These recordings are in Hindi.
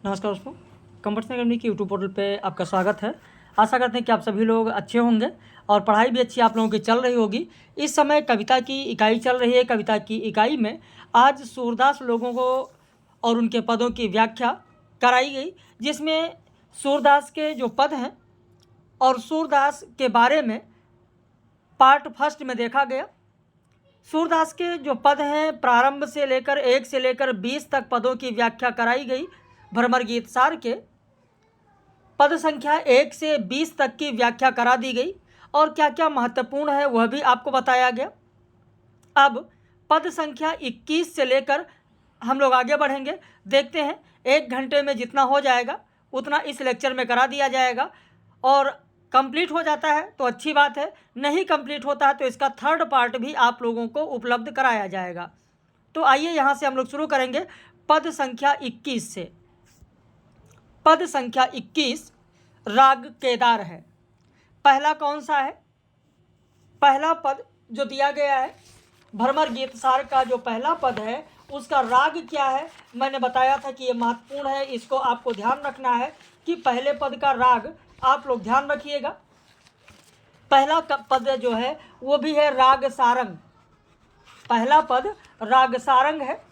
नमस्कार दोस्तों, कंफर्ट्स अकेडमी की यूट्यूब पोर्टल पे आपका स्वागत है। आशा करते हैं कि आप सभी लोग अच्छे होंगे और पढ़ाई भी अच्छी आप लोगों की चल रही होगी। इस समय कविता की इकाई चल रही है। कविता की इकाई में आज सूरदास लोगों को और उनके पदों की व्याख्या कराई गई, जिसमें सूरदास के जो पद हैं और सूरदास के बारे में पार्ट फर्स्ट में देखा गया। सूरदास के जो पद हैं, प्रारंभ से लेकर 1 से लेकर 20 तक पदों की व्याख्या कराई गई। भ्रमर गीत सार के पद संख्या 1 से 20 तक की व्याख्या करा दी गई और क्या क्या महत्वपूर्ण है वह भी आपको बताया गया। अब पद संख्या 21 से लेकर हम लोग आगे बढ़ेंगे। देखते हैं 1 घंटे में जितना हो जाएगा उतना इस लेक्चर में करा दिया जाएगा और कंप्लीट हो जाता है तो अच्छी बात है, नहीं कंप्लीट होता है तो इसका थर्ड पार्ट भी आप लोगों को उपलब्ध कराया जाएगा। तो आइए यहाँ से हम लोग शुरू करेंगे पद संख्या 21 से। पद संख्या 21 राग केदार है। पहला कौन सा है? पहला पद जो दिया गया है भ्रमर गीत सार का जो पहला पद है उसका राग क्या है, मैंने बताया था कि ये महत्वपूर्ण है, इसको आपको ध्यान रखना है कि पहले पद का राग आप लोग ध्यान रखिएगा। पहला पद जो है वो भी है राग सारंग। पहला पद राग सारंग है।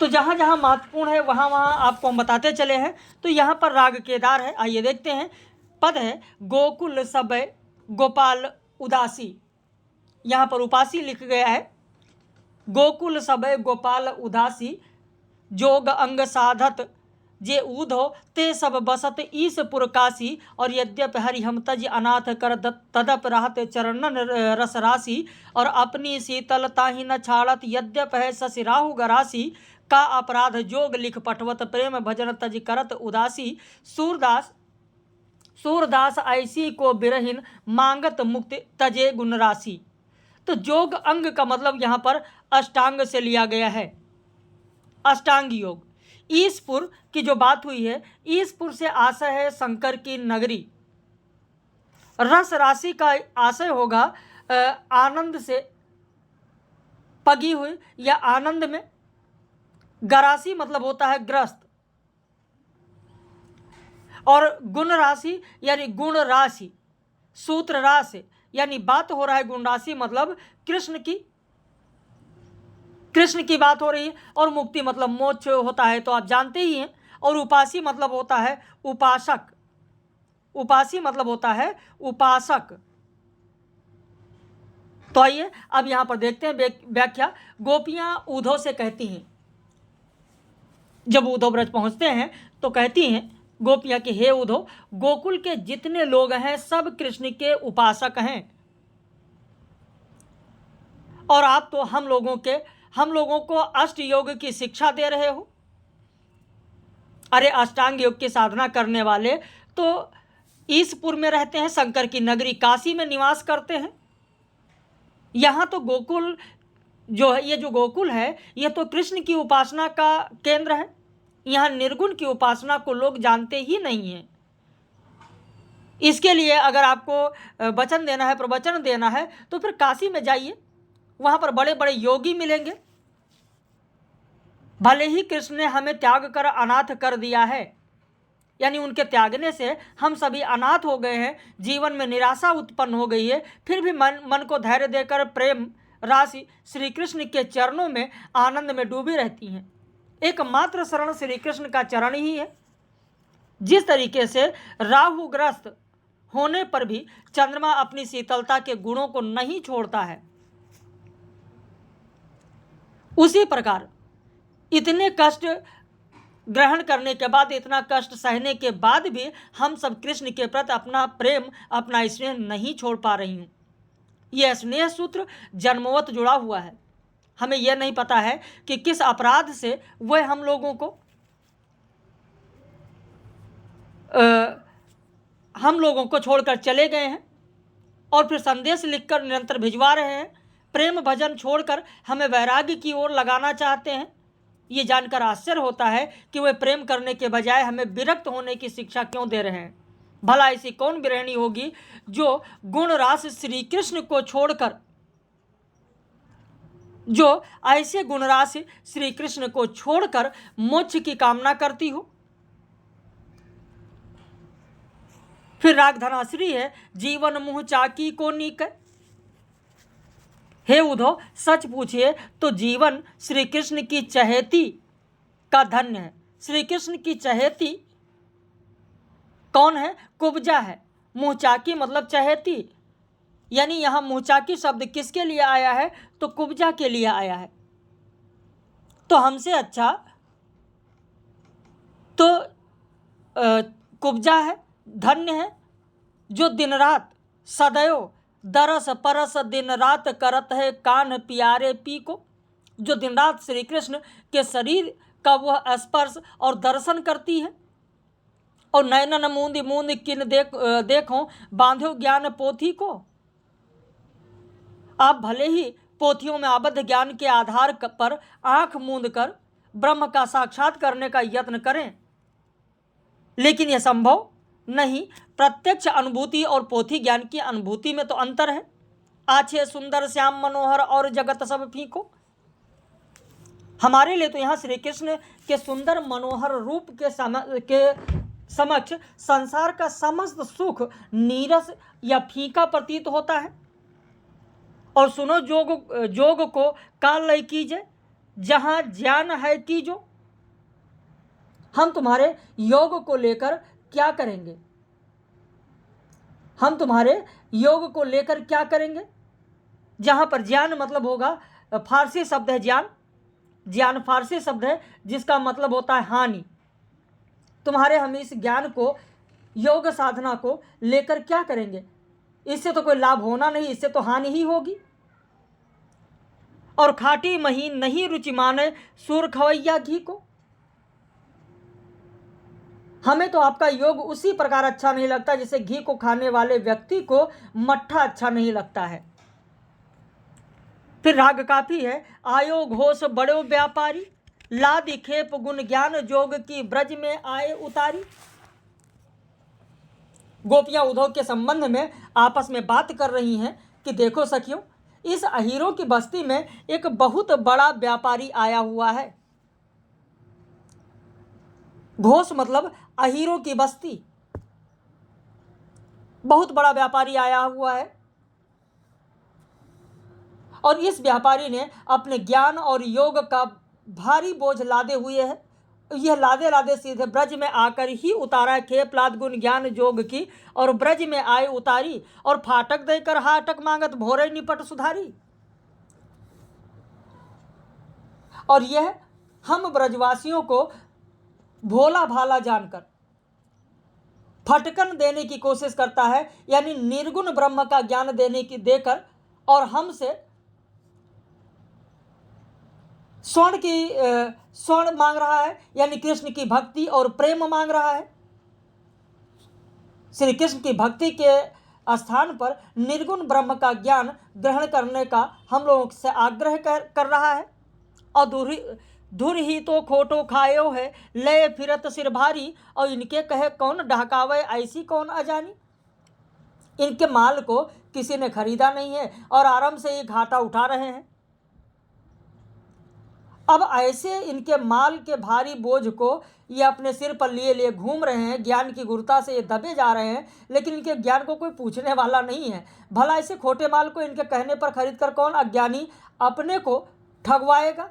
तो जहाँ जहाँ महत्वपूर्ण है वहाँ वहाँ आपको हम बताते चले हैं। तो यहाँ पर राग केदार है। आइए देखते हैं। पद है गोकुल सबय गोपाल उदासी। यहाँ पर उपासी लिख गया है। गोकुल सबय गोपाल उदासी जोग अंग साधत जे ऊधो ते सब बसत ईसपुर काशी। और यद्यप हरि हम तज अनाथ कर तदप रहत चरणन रस राशि। और अपनी शीतलता ही न छाड़त यद्यप है ससिराहु गरासी। का अपराध जोग लिख पटवत प्रेम भजन तज करत उदासी। सूरदास ऐसी को बिरहिन मांगत मुक्ति तजे गुण राशि। तो जोग अंग का मतलब यहाँ पर अष्टांग से लिया गया है, अष्टांग योग। ईसपुर की जो बात हुई है, ईसपुर से आशय है शंकर की नगरी। रस राशि का आशय होगा आनंद से पगी हुई या आनंद में। गरासी मतलब होता है ग्रस्त। और गुण राशि यानी गुण राशि, सूत्र राशि यानी बात हो रहा है गुण राशि मतलब कृष्ण की बात हो रही है। और मुक्ति मतलब मोक्ष होता है तो आप जानते ही हैं। और उपासी मतलब होता है उपासक। उपासी मतलब होता है उपासक। तो आइए अब यहां पर देखते हैं व्याख्या। गोपियां उद्धव से कहती हैं, जब उद्धव ब्रज पहुंचते हैं तो कहती हैं गोपियां कि हे उद्धव, गोकुल के जितने लोग हैं सब कृष्ण के उपासक हैं और आप तो हम लोगों को अष्ट योग की शिक्षा दे रहे हो। अरे अष्टांग योग की साधना करने वाले तो ईसपुर में रहते हैं, शंकर की नगरी काशी में निवास करते हैं। यहाँ तो गोकुल जो है, ये जो गोकुल है ये तो कृष्ण की उपासना का केंद्र है। यहाँ निर्गुण की उपासना को लोग जानते ही नहीं हैं। इसके लिए अगर आपको वचन देना है, प्रवचन देना है तो फिर काशी में जाइए, वहाँ पर बड़े बड़े योगी मिलेंगे। भले ही कृष्ण ने हमें त्याग कर अनाथ कर दिया है, यानी उनके त्यागने से हम सभी अनाथ हो गए हैं, जीवन में निराशा उत्पन्न हो गई है, फिर भी मन को धैर्य देकर प्रेम राशि श्री कृष्ण के चरणों में आनंद में डूबी रहती हैं। एकमात्र शरण श्री कृष्ण का चरण ही है। जिस तरीके से राहुग्रस्त होने पर भी चंद्रमा अपनी शीतलता के गुणों को नहीं छोड़ता है, उसी प्रकार इतने कष्ट ग्रहण करने के बाद, इतना कष्ट सहने के बाद भी हम सब कृष्ण के प्रति अपना प्रेम, अपना स्नेह नहीं छोड़ पा रही हूँ। यह स्नेह सूत्र जन्मवत जुड़ा हुआ है। हमें यह नहीं पता है कि किस अपराध से वह हम लोगों को छोड़कर चले गए हैं और फिर संदेश लिखकर निरंतर भिजवा रहे हैं। प्रेम भजन छोड़कर हमें वैराग्य की ओर लगाना चाहते हैं। ये जानकर आश्चर्य होता है कि वे प्रेम करने के बजाय हमें विरक्त होने की शिक्षा क्यों दे रहे हैं। भला ऐसी कौन गृहिणी होगी जो गुण रास श्री कृष्ण को छोड़कर जो ऐसे गुणराशि श्री कृष्ण को छोड़कर मोक्ष की कामना करती हो। फिर राग धनाश्री है, जीवन मुँह चाकी को नीक। हे उद्धव, सच पूछिए तो जीवन श्री कृष्ण की चहेती का धन्य है। श्री कृष्ण की चहेती कौन है? कुब्जा है। मुँहचाकी मतलब चहेती, यानी यहाँ मुँहचाकी शब्द किसके लिए आया है? तो कुब्जा के लिए आया है। तो हमसे अच्छा तो कुब्जा है, धन्य है, जो दिन रात सदैव दरस परस दिन रात करत है कान प्यारे पी को। जो दिन रात श्री कृष्ण के शरीर का वह स्पर्श और दर्शन करती है। और नैनन मूंद मूंद किन देखो बांधो ज्ञान पोथी को। आप भले ही पोथियों में आबद्ध ज्ञान के आधार पर आंख मूंद कर ब्रह्म का साक्षात करने का यत्न करें, लेकिन यह संभव नहीं। प्रत्यक्ष अनुभूति और पोथी ज्ञान की अनुभूति में तो अंतर है। आछे सुंदर श्याम मनोहर और जगत सब फीको। हमारे लिए तो यहाँ श्री कृष्ण के सुंदर मनोहर रूप के समक्ष संसार का समस्त सुख नीरस या फीका प्रतीत होता है। और सुनो, जोग को काल लय कीजिए, जहाँ ज्ञान है कीजो। हम तुम्हारे योग को लेकर क्या करेंगे? हम तुम्हारे योग को लेकर क्या करेंगे? जहाँ पर ज्ञान मतलब होगा, फारसी शब्द है ज्ञान। ज्ञान फारसी शब्द है जिसका मतलब होता है हानि। तुम्हारे हम इस ज्ञान को, योग साधना को लेकर क्या करेंगे? इससे तो कोई लाभ होना नहीं, इससे तो हानि ही होगी। और खाटी महीन नहीं रुचि माने सूर खवैया घी को। हमें तो आपका योग उसी प्रकार अच्छा नहीं लगता जैसे घी को खाने वाले व्यक्ति को मट्ठा अच्छा नहीं लगता है। फिर राग काफी है, आयो घोष बड़ो व्यापारी लादि खेप गुण ज्ञान जोग की ब्रज में आए उतारी। गोपियां उद्धव के संबंध में आपस में बात कर रही हैं कि देखो सखियों, इस अहीरों की बस्ती में एक बहुत बड़ा व्यापारी आया हुआ है। घोष मतलब अहीरों की बस्ती, बहुत बड़ा व्यापारी आया हुआ है। और इस व्यापारी ने अपने ज्ञान और योग का भारी बोझ लादे हुए है। यह लादे लादे सीधे ब्रज में आकर ही उतारा खेप लाद गुण ज्ञान जोग की। और ब्रज में आए उतारी, और फाटक देकर हाटक मांगत भोरे निपट सुधारी। और यह हम ब्रजवासियों को भोला भाला जानकर फटकन देने की कोशिश करता है, यानी निर्गुण ब्रह्म का ज्ञान देकर, और हमसे स्वर्ण मांग रहा है, यानी कृष्ण की भक्ति और प्रेम मांग रहा है। श्री कृष्ण की भक्ति के स्थान पर निर्गुण ब्रह्म का ज्ञान ग्रहण करने का हम लोगों से आग्रह कर रहा है। और धुर ही तो खोटो खायो है ले फिरत सिर भारी। और इनके कहे कौन ढहकावे ऐसी कौन अजानी। इनके माल को किसी ने खरीदा नहीं है और आराम से ये घाटा उठा रहे हैं। अब ऐसे इनके माल के भारी बोझ को ये अपने सिर पर लिए लिए घूम रहे हैं। ज्ञान की गुरुता से ये दबे जा रहे हैं, लेकिन इनके ज्ञान को कोई पूछने वाला नहीं है। भला ऐसे खोटे माल को इनके कहने पर खरीद कर कौन अज्ञानी अपने को ठगवाएगा?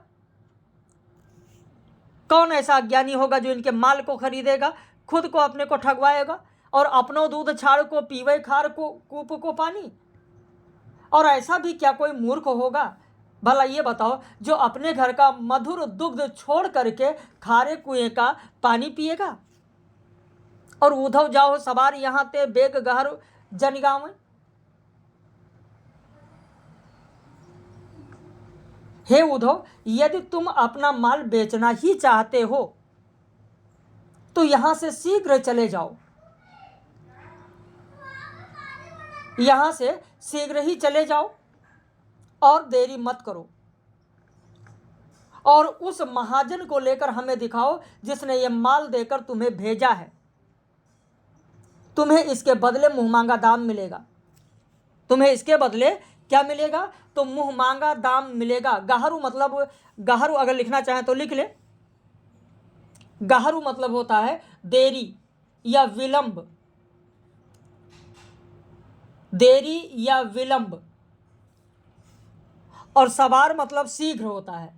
कौन ऐसा अज्ञानी होगा जो इनके माल को खरीदेगा, खुद को अपने को ठगवाएगा? और अपनों दूध छाड़ को पीवे खार को कूप को पानी। और ऐसा भी क्या कोई मूर्ख होगा? भला ये बताओ, जो अपने घर का मधुर दुग्ध छोड़ करके खारे कुएं का पानी पिएगा? और उद्धव जाओ सवार यहाँ ते बेग गहर जनगांव। हे उद्धव, यदि तुम अपना माल बेचना ही चाहते हो तो यहां से शीघ्र चले जाओ। यहां से शीघ्र ही चले जाओ और देरी मत करो। और उस महाजन को लेकर हमें दिखाओ जिसने यह माल देकर तुम्हें भेजा है। तुम्हें इसके बदले मुंहमांगा दाम मिलेगा। तुम्हें इसके बदले क्या मिलेगा? तो मुँह मांगा दाम मिलेगा। गाहरू मतलब, गाहरू अगर लिखना चाहें तो लिख ले। गाहरू मतलब होता है देरी या विलंब, देरी या विलंब। और सवार मतलब शीघ्र होता है,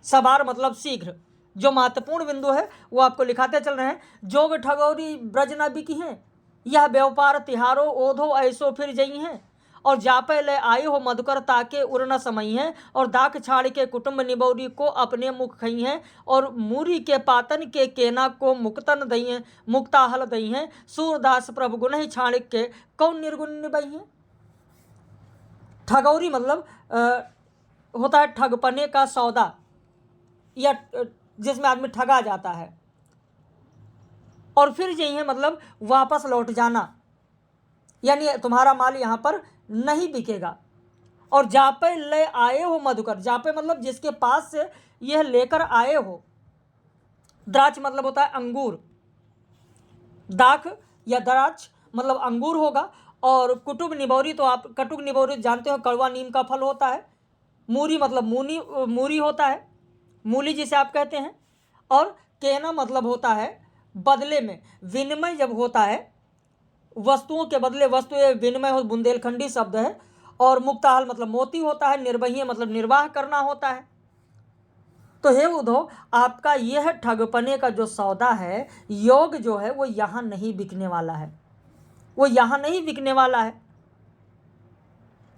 सवार मतलब शीघ्र। जो महत्वपूर्ण बिंदु है वो आपको लिखाते चल रहे हैं। जोग ठगौरी ब्रज न बिकी हैं, यह व्यापार तिहारो ओधो ऐसो फिर जई हैं। और जापे ले आए हो मधुकर ताके उर न समई हैं। और दाख छाड़ के कुटुंब निबौरी को अपने मुख खई हैं। और मूरी के पातन के केना को मुक्तन दई हैं, मुक्ताहल दई हैं। सूरदास प्रभु गुण ही छाड़ के कौन निर्गुण निबई हैं। ठगौरी मतलब होता है ठगपने का सौदा, या जिसमें आदमी ठगा जाता है। और फिर यही है मतलब वापस लौट जाना, यानी तुम्हारा माल यहाँ पर नहीं बिकेगा। और जापे ले आए हो मधुकर, जापे मतलब जिसके पास से यह लेकर आए हो। द्राक्ष मतलब होता है अंगूर, दाख या द्राक्ष मतलब अंगूर होगा। और कुटुब निबौरी, तो आप कटुक निबौरी जानते हो, कड़वा नीम का फल होता है। मूरी मतलब मूरी होता है, मूली जिसे आप कहते हैं। और केना मतलब होता है बदले में, विनिमय जब होता है वस्तुओं के बदले, वस्तु विनिमय हो, बुंदेलखंडी शब्द है। और मुक्ताहल मतलब मोती होता है। निर्वहीय मतलब निर्वाह करना होता है। तो हे उद्धव, आपका यह ठगपने का जो सौदा है, योग जो है वो यहाँ नहीं बिकने वाला है, वो यहाँ नहीं बिकने वाला है।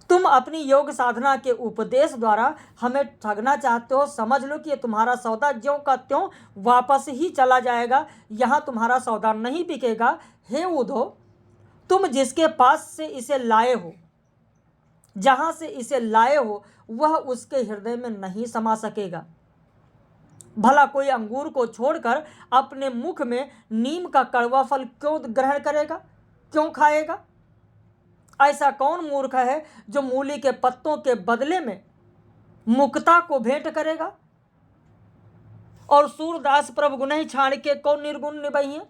तुम अपनी योग साधना के उपदेश द्वारा हमें ठगना चाहते हो। समझ लो कि ये तुम्हारा सौदा ज्यों का त्यों वापस ही चला जाएगा, यहाँ तुम्हारा सौदा नहीं बिकेगा। हे उद्धव, तुम जिसके पास से इसे लाए हो, जहाँ से इसे लाए हो, वह उसके हृदय में नहीं समा सकेगा। भला कोई अंगूर को छोड़कर अपने मुख में नीम का कड़वा फल क्यों ग्रहण करेगा, क्यों खाएगा? ऐसा कौन मूर्ख है जो मूली के पत्तों के बदले में मुक्ता को भेंट करेगा? और सूरदास प्रभु गुण ही छाड़ के कौन निर्गुण निभई है।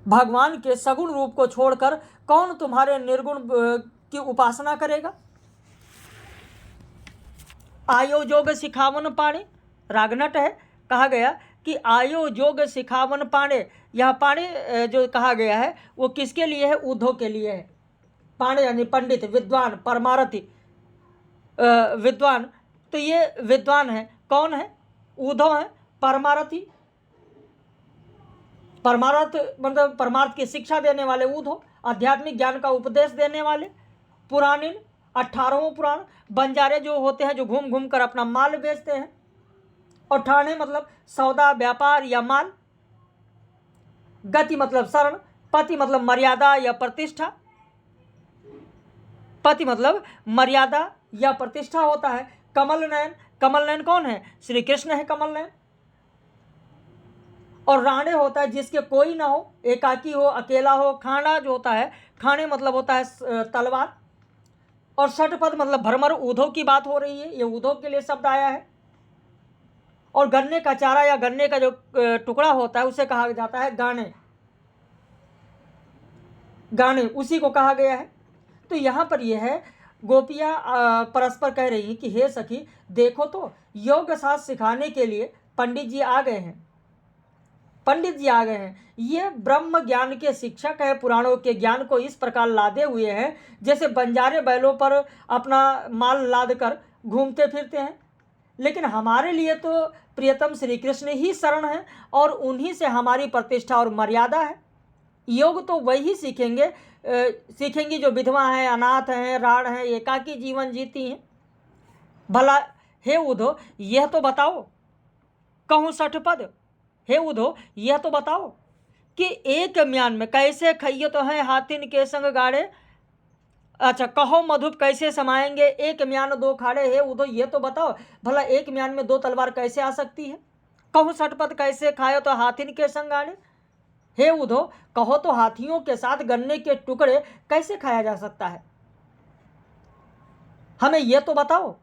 भगवान के सगुण रूप को छोड़कर कौन तुम्हारे निर्गुण की उपासना करेगा? आयो जोग सिखावन पाणे, रागनट है, कहा गया कि आयो जोग सिखावन पाणे। यह पाणे जो कहा गया है वो किसके लिए है? उद्धव के लिए है। पाणे यानी पंडित, विद्वान, परमारथी, विद्वान। तो ये विद्वान है, कौन है? उद्धव है। परमारथी, परमार्थ मतलब परमार्थ की शिक्षा देने वाले उद्धव, आध्यात्मिक ज्ञान का उपदेश देने वाले। पुराणिन, 18वां पुराण। बंजारे जो होते हैं जो घूम घूम कर अपना माल बेचते हैं। और ठाणे मतलब सौदा, व्यापार या माल। गति मतलब शरण। पति मतलब मर्यादा या प्रतिष्ठा, पति मतलब मर्यादा या प्रतिष्ठा होता है। कमल नयन, कमल नयन कौन है? श्री कृष्ण है कमल नयन। और राणे होता है जिसके कोई ना हो, एकाकी हो, अकेला हो। खाना जो होता है, खाने मतलब होता है तलवार। और षटपद मतलब भ्रमर। उद्धव की बात हो रही है, ये उद्धव के लिए शब्द आया है। और गन्ने का चारा या गन्ने का जो टुकड़ा होता है उसे कहा जाता है गाने, गाने उसी को कहा गया है। तो यहाँ पर यह है, गोपियाँ परस्पर कह रही हैं कि हे सखी देखो तो, योग शास्त्र सिखाने के लिए पंडित जी आ गए हैं, पंडित जी आ गए हैं। ये ब्रह्म ज्ञान के शिक्षक है, पुराणों के ज्ञान को इस प्रकार लादे हुए हैं जैसे बंजारे बैलों पर अपना माल लाद कर घूमते फिरते हैं। लेकिन हमारे लिए तो प्रियतम श्री कृष्ण ही शरण है और उन्हीं से हमारी प्रतिष्ठा और मर्यादा है। योग तो वही सीखेंगी जो विधवा हैं, अनाथ हैं, राड़ हैं, एकाकी जीवन जीती हैं। भला हे उद्धव यह तो बताओ, कहूँ षटपद, हे उद्धव यह तो बताओ कि एक म्यान में कैसे खइये तो हैं हाथिन के संग गाड़े। अच्छा, कहो मधुप कैसे समाएंगे एक म्यान दो खाड़े। हे उद्धव ये तो बताओ, भला एक म्यान में दो तलवार कैसे आ सकती है? कहूँ षटपद कैसे खाए तो हाथिन के संग गाड़े। हे उद्धव कहो तो हाथियों के साथ गन्ने के टुकड़े कैसे खाया जा सकता है? हमें यह तो बताओ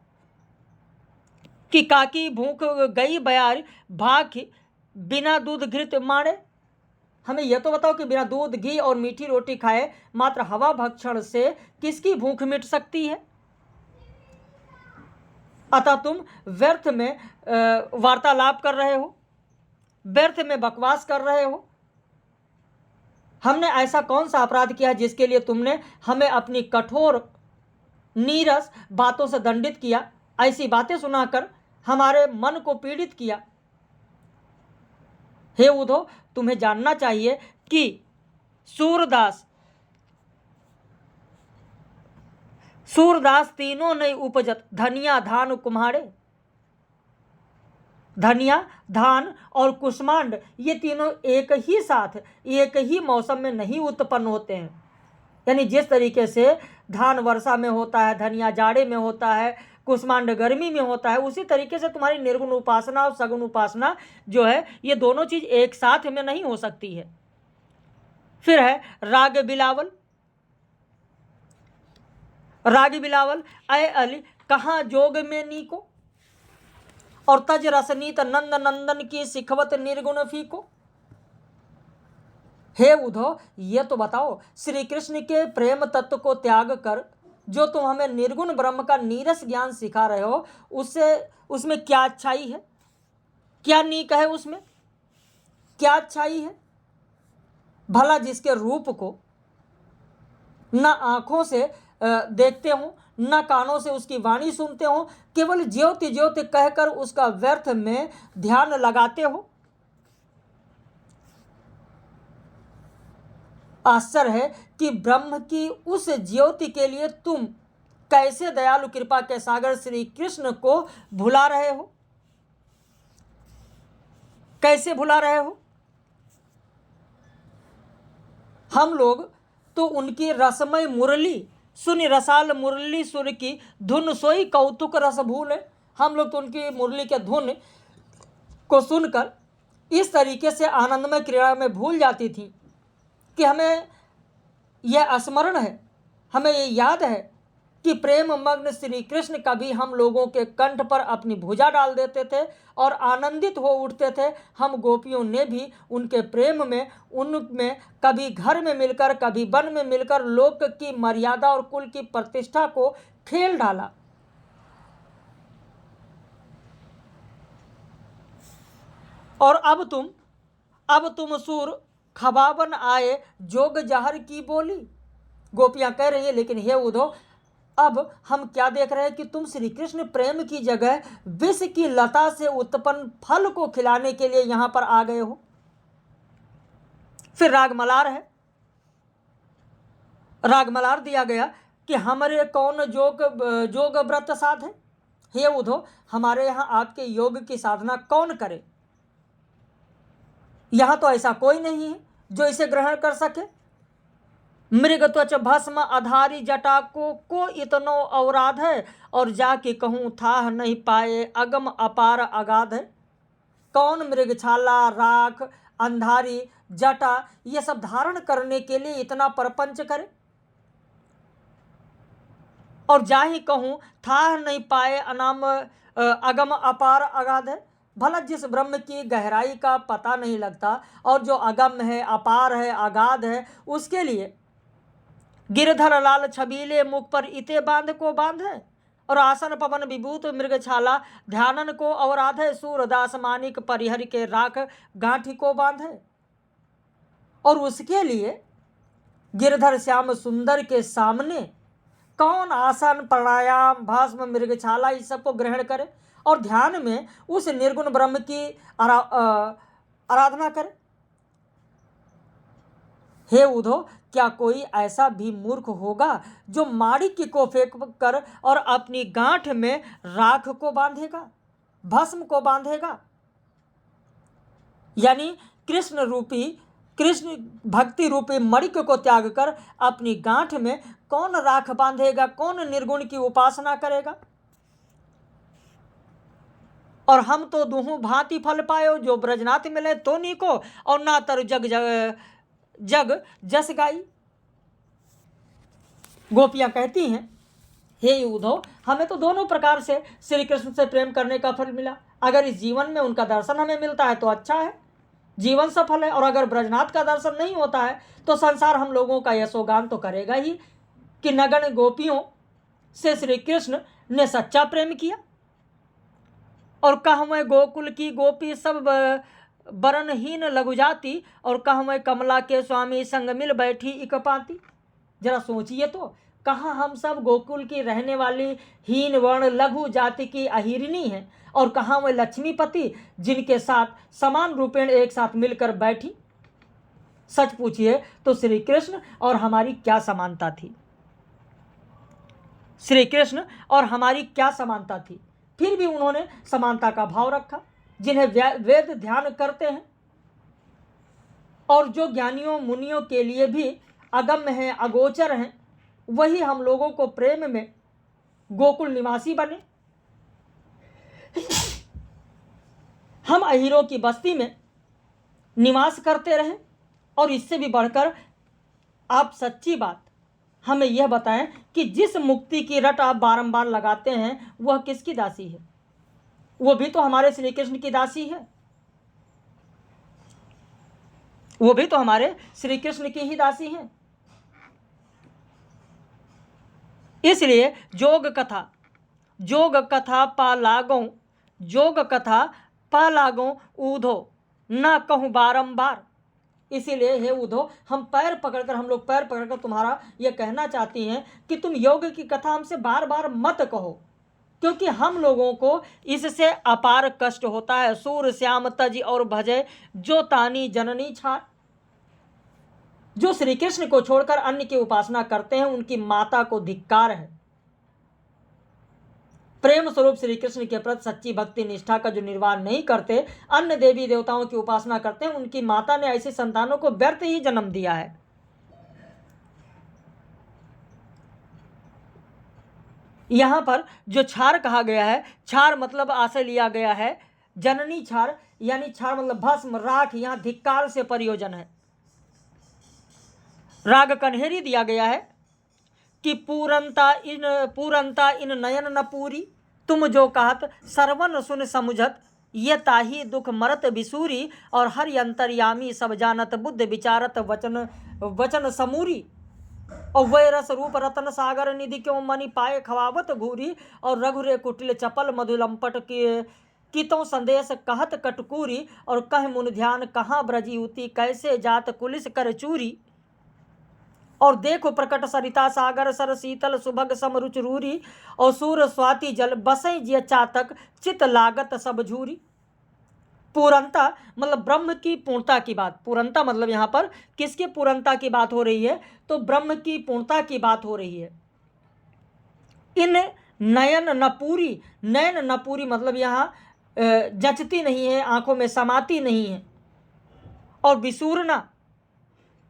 कि काकी भूख गई बयार भाख बिना दूध घृत मारे। हमें यह तो बताओ कि बिना दूध, घी और मीठी रोटी खाए मात्र हवा भक्षण से किसकी भूख मिट सकती है? अतः तुम व्यर्थ में वार्तालाप कर रहे हो, व्यर्थ में बकवास कर रहे हो। हमने ऐसा कौन सा अपराध किया जिसके लिए तुमने हमें अपनी कठोर नीरस बातों से दंडित किया, ऐसी बातें सुनाकर हमारे मन को पीड़ित किया। हे उद्धव, तुम्हें जानना चाहिए कि सूरदास तीनों नहीं उपजत, धनिया धान कुम्हाड़े। धनिया, धान और कुष्मांड ये तीनों एक ही साथ एक ही मौसम में नहीं उत्पन्न होते हैं। यानी जिस तरीके से धान वर्षा में होता है, धनिया जाड़े में होता है, कुष्मांड गर्मी में होता है, उसी तरीके से तुम्हारी निर्गुण उपासना और सगुण उपासना जो है ये दोनों चीज एक साथ में नहीं हो सकती है। फिर है राग बिलावल। राग बिलावल, अय अली कहाँ जोग में नीको, और तज रसनीत नंद नंदन की सिखवत निर्गुण फीको। हे उद्धव, ये तो बताओ, श्री कृष्ण के प्रेम तत्व को त्याग कर जो तुम हमें निर्गुण ब्रह्म का नीरस ज्ञान सिखा रहे हो, उसमें क्या अच्छाई है, क्या नीक है, उसमें क्या अच्छाई है? भला जिसके रूप को न आंखों से देखते हो, न कानों से उसकी वाणी सुनते हो, केवल ज्योति ज्योति कहकर उसका व्यर्थ में ध्यान लगाते हो। आश्चर्य है कि ब्रह्म की उस ज्योति के लिए तुम कैसे दयालु कृपा के सागर श्री कृष्ण को भुला रहे हो, कैसे भुला रहे हो? हम लोग तो उनकी रसमय मुरली सुनि, रसाल मुरली सुर की धुन सोई कौतुक रस भूले। हम लोग तो उनकी मुरली के धुन को सुनकर इस तरीके से आनंदमय क्रीड़ा में भूल जाती थी कि हमें यह स्मरण है, हमें ये याद है कि प्रेम मग्न श्री कृष्ण कभी हम लोगों के कंठ पर अपनी भुजा डाल देते थे और आनंदित हो उठते थे। हम गोपियों ने भी उनके प्रेम में, उनमें कभी घर में मिलकर, कभी वन में मिलकर लोक की मर्यादा और कुल की प्रतिष्ठा को खेल डाला। और अब तुम सूर खबावन आए जोग जहर की बोली। गोपियां कह रही है, लेकिन हे उद्धव, अब हम क्या देख रहे हैं कि तुम श्री कृष्ण प्रेम की जगह विष की लता से उत्पन्न फल को खिलाने के लिए यहां पर आ गए हो। फिर राग मलार है, राग मलार दिया गया कि हमारे कौन जोग व्रत साध है। हे उद्धव, हमारे यहां आपके योग की साधना कौन करे? यहां तो ऐसा कोई नहीं है जो इसे ग्रहण कर सके। मृग त्वच भस्म आधारी जटा को इतनो औराध है, और जाके कहूं था नहीं पाए अगम अपार अगाध है। कौन मृगछाला, राख, अंधारी, जटा ये सब धारण करने के लिए इतना परपंच करे? और जा ही कहूं था नहीं पाए अनाम अगम अपार अगाध है। भला जिस ब्रह्म की गहराई का पता नहीं लगता और जो अगम है, अपार है, अगाध है, उसके लिए गिरधर लाल छबीले मुख पर इते बांध को बांध है, और आसन पवन विभूत मृगछाला ध्यानन को अवराध है। सूरदास मानिक परिहर के राख गांठी को बांध है। और उसके लिए गिरधर श्याम सुंदर के सामने कौन आसन, प्राणायाम, भस्म, मृगछाला इस सबको ग्रहण करे और ध्यान में उस निर्गुण ब्रह्म की आराधना करे? हे उद्धव, क्या कोई ऐसा भी मूर्ख होगा जो माणिक्य को फेंक कर और अपनी गांठ में राख को बांधेगा, भस्म को बांधेगा? यानी कृष्ण भक्ति रूपी मणिक्य को त्याग कर अपनी गांठ में कौन राख बांधेगा, कौन निर्गुण की उपासना करेगा? और हम तो दुहु भांति फल पायो, जो ब्रजनाथ मिले तो नीको, और ना तर जग जस गाई। गोपियां कहती हैं, हे उद्धव, हमें तो दोनों प्रकार से श्री कृष्ण से प्रेम करने का फल मिला। अगर इस जीवन में उनका दर्शन हमें मिलता है तो अच्छा है, जीवन सफल है, और अगर ब्रजनाथ का दर्शन नहीं होता है तो संसार हम लोगों का यशोगान तो करेगा ही कि नगण गोपियों से श्री कृष्ण ने सच्चा प्रेम किया। और कहवें गोकुल की गोपी सब बरनहीन लघु जाति, और कहवें कमला के स्वामी संग मिल बैठी इकपाती। जरा सोचिए तो, कहाँ हम सब गोकुल की रहने वाली हीन वर्ण लघु जाति की अहिरनी हैं, और कहाँ वह लक्ष्मीपति जिनके साथ समान रूपेण एक साथ मिलकर बैठी। सच पूछिए तो श्री कृष्ण और हमारी क्या समानता थी? श्री कृष्ण और हमारी क्या समानता थी? फिर भी उन्होंने समानता का भाव रखा। जिन्हें वेद ध्यान करते हैं और जो ज्ञानियों मुनियों के लिए भी अगम्य हैं, अगोचर हैं, वही हम लोगों को प्रेम में गोकुल निवासी बने। हम अहीरों की बस्ती में निवास करते रहें। और इससे भी बढ़कर आप सच्ची बात हमें यह बताएं कि जिस मुक्ति की रट आप बारंबार लगाते हैं वह किसकी दासी है? वो भी तो हमारे श्री कृष्ण की दासी है। वो भी तो हमारे श्री कृष्ण की ही दासी है। इसलिए जोग कथा पा लागों ऊधो ना कहूँ बारंबार। इसीलिए हे उद्धव, हम लोग पैर पकड़कर तुम्हारा यह कहना चाहती हैं कि तुम योग की कथा हमसे बार बार मत कहो, क्योंकि हम लोगों को इससे अपार कष्ट होता है। सूर श्याम तज और भजय जो तानी जननी छार। जो श्री कृष्ण को छोड़कर अन्य की उपासना करते हैं उनकी माता को धिक्कार है। प्रेम स्वरूप श्री कृष्ण के प्रति सच्ची भक्ति निष्ठा का जो निर्वाह नहीं करते, अन्य देवी देवताओं की उपासना करते हैं, उनकी माता ने ऐसे संतानों को व्यर्थ ही जन्म दिया है। यहां पर जो छार कहा गया है, छार मतलब आशय लिया गया है जननी छार, यानी छार मतलब भस्म, राख। यहां धिक्कार से प्रयोजन है। राग कन्हेरी दिया गया है कि पूरनता इन नयन न पूरी, तुम जो कहत सरवन सुन समुझत, ये ताही दुख मरत बिसूरी, और हर अंतर्यामी सब जानत बुद्ध विचारत वचन समूरी। और वह रस रूप रतन सागर निधि क्यों मनि पाए खवावत घूरी, और रघुरे कुटिल चपल मधुलंपट के कितों संदेश कहत कटकूरी, और कह मुन ध्यान कहाँ ब्रजी उती, कैसे जात कुलिस कर चूरी। और देखो प्रकट सरिता सागर सर शीतल सुभग सम रुचरूरी, और सूर स्वाति जल बसई जिय चातक चित लागत सब झूरी। पूर्णता मतलब ब्रह्म की पूर्णता की बात। पूर्णता मतलब यहाँ पर किसकी पूर्णता की बात हो रही है? तो ब्रह्म की पूर्णता की बात हो रही है। इन नयन न पूरी, नयन न पूरी मतलब यहाँ जचती नहीं है, आंखों में समाती नहीं है। और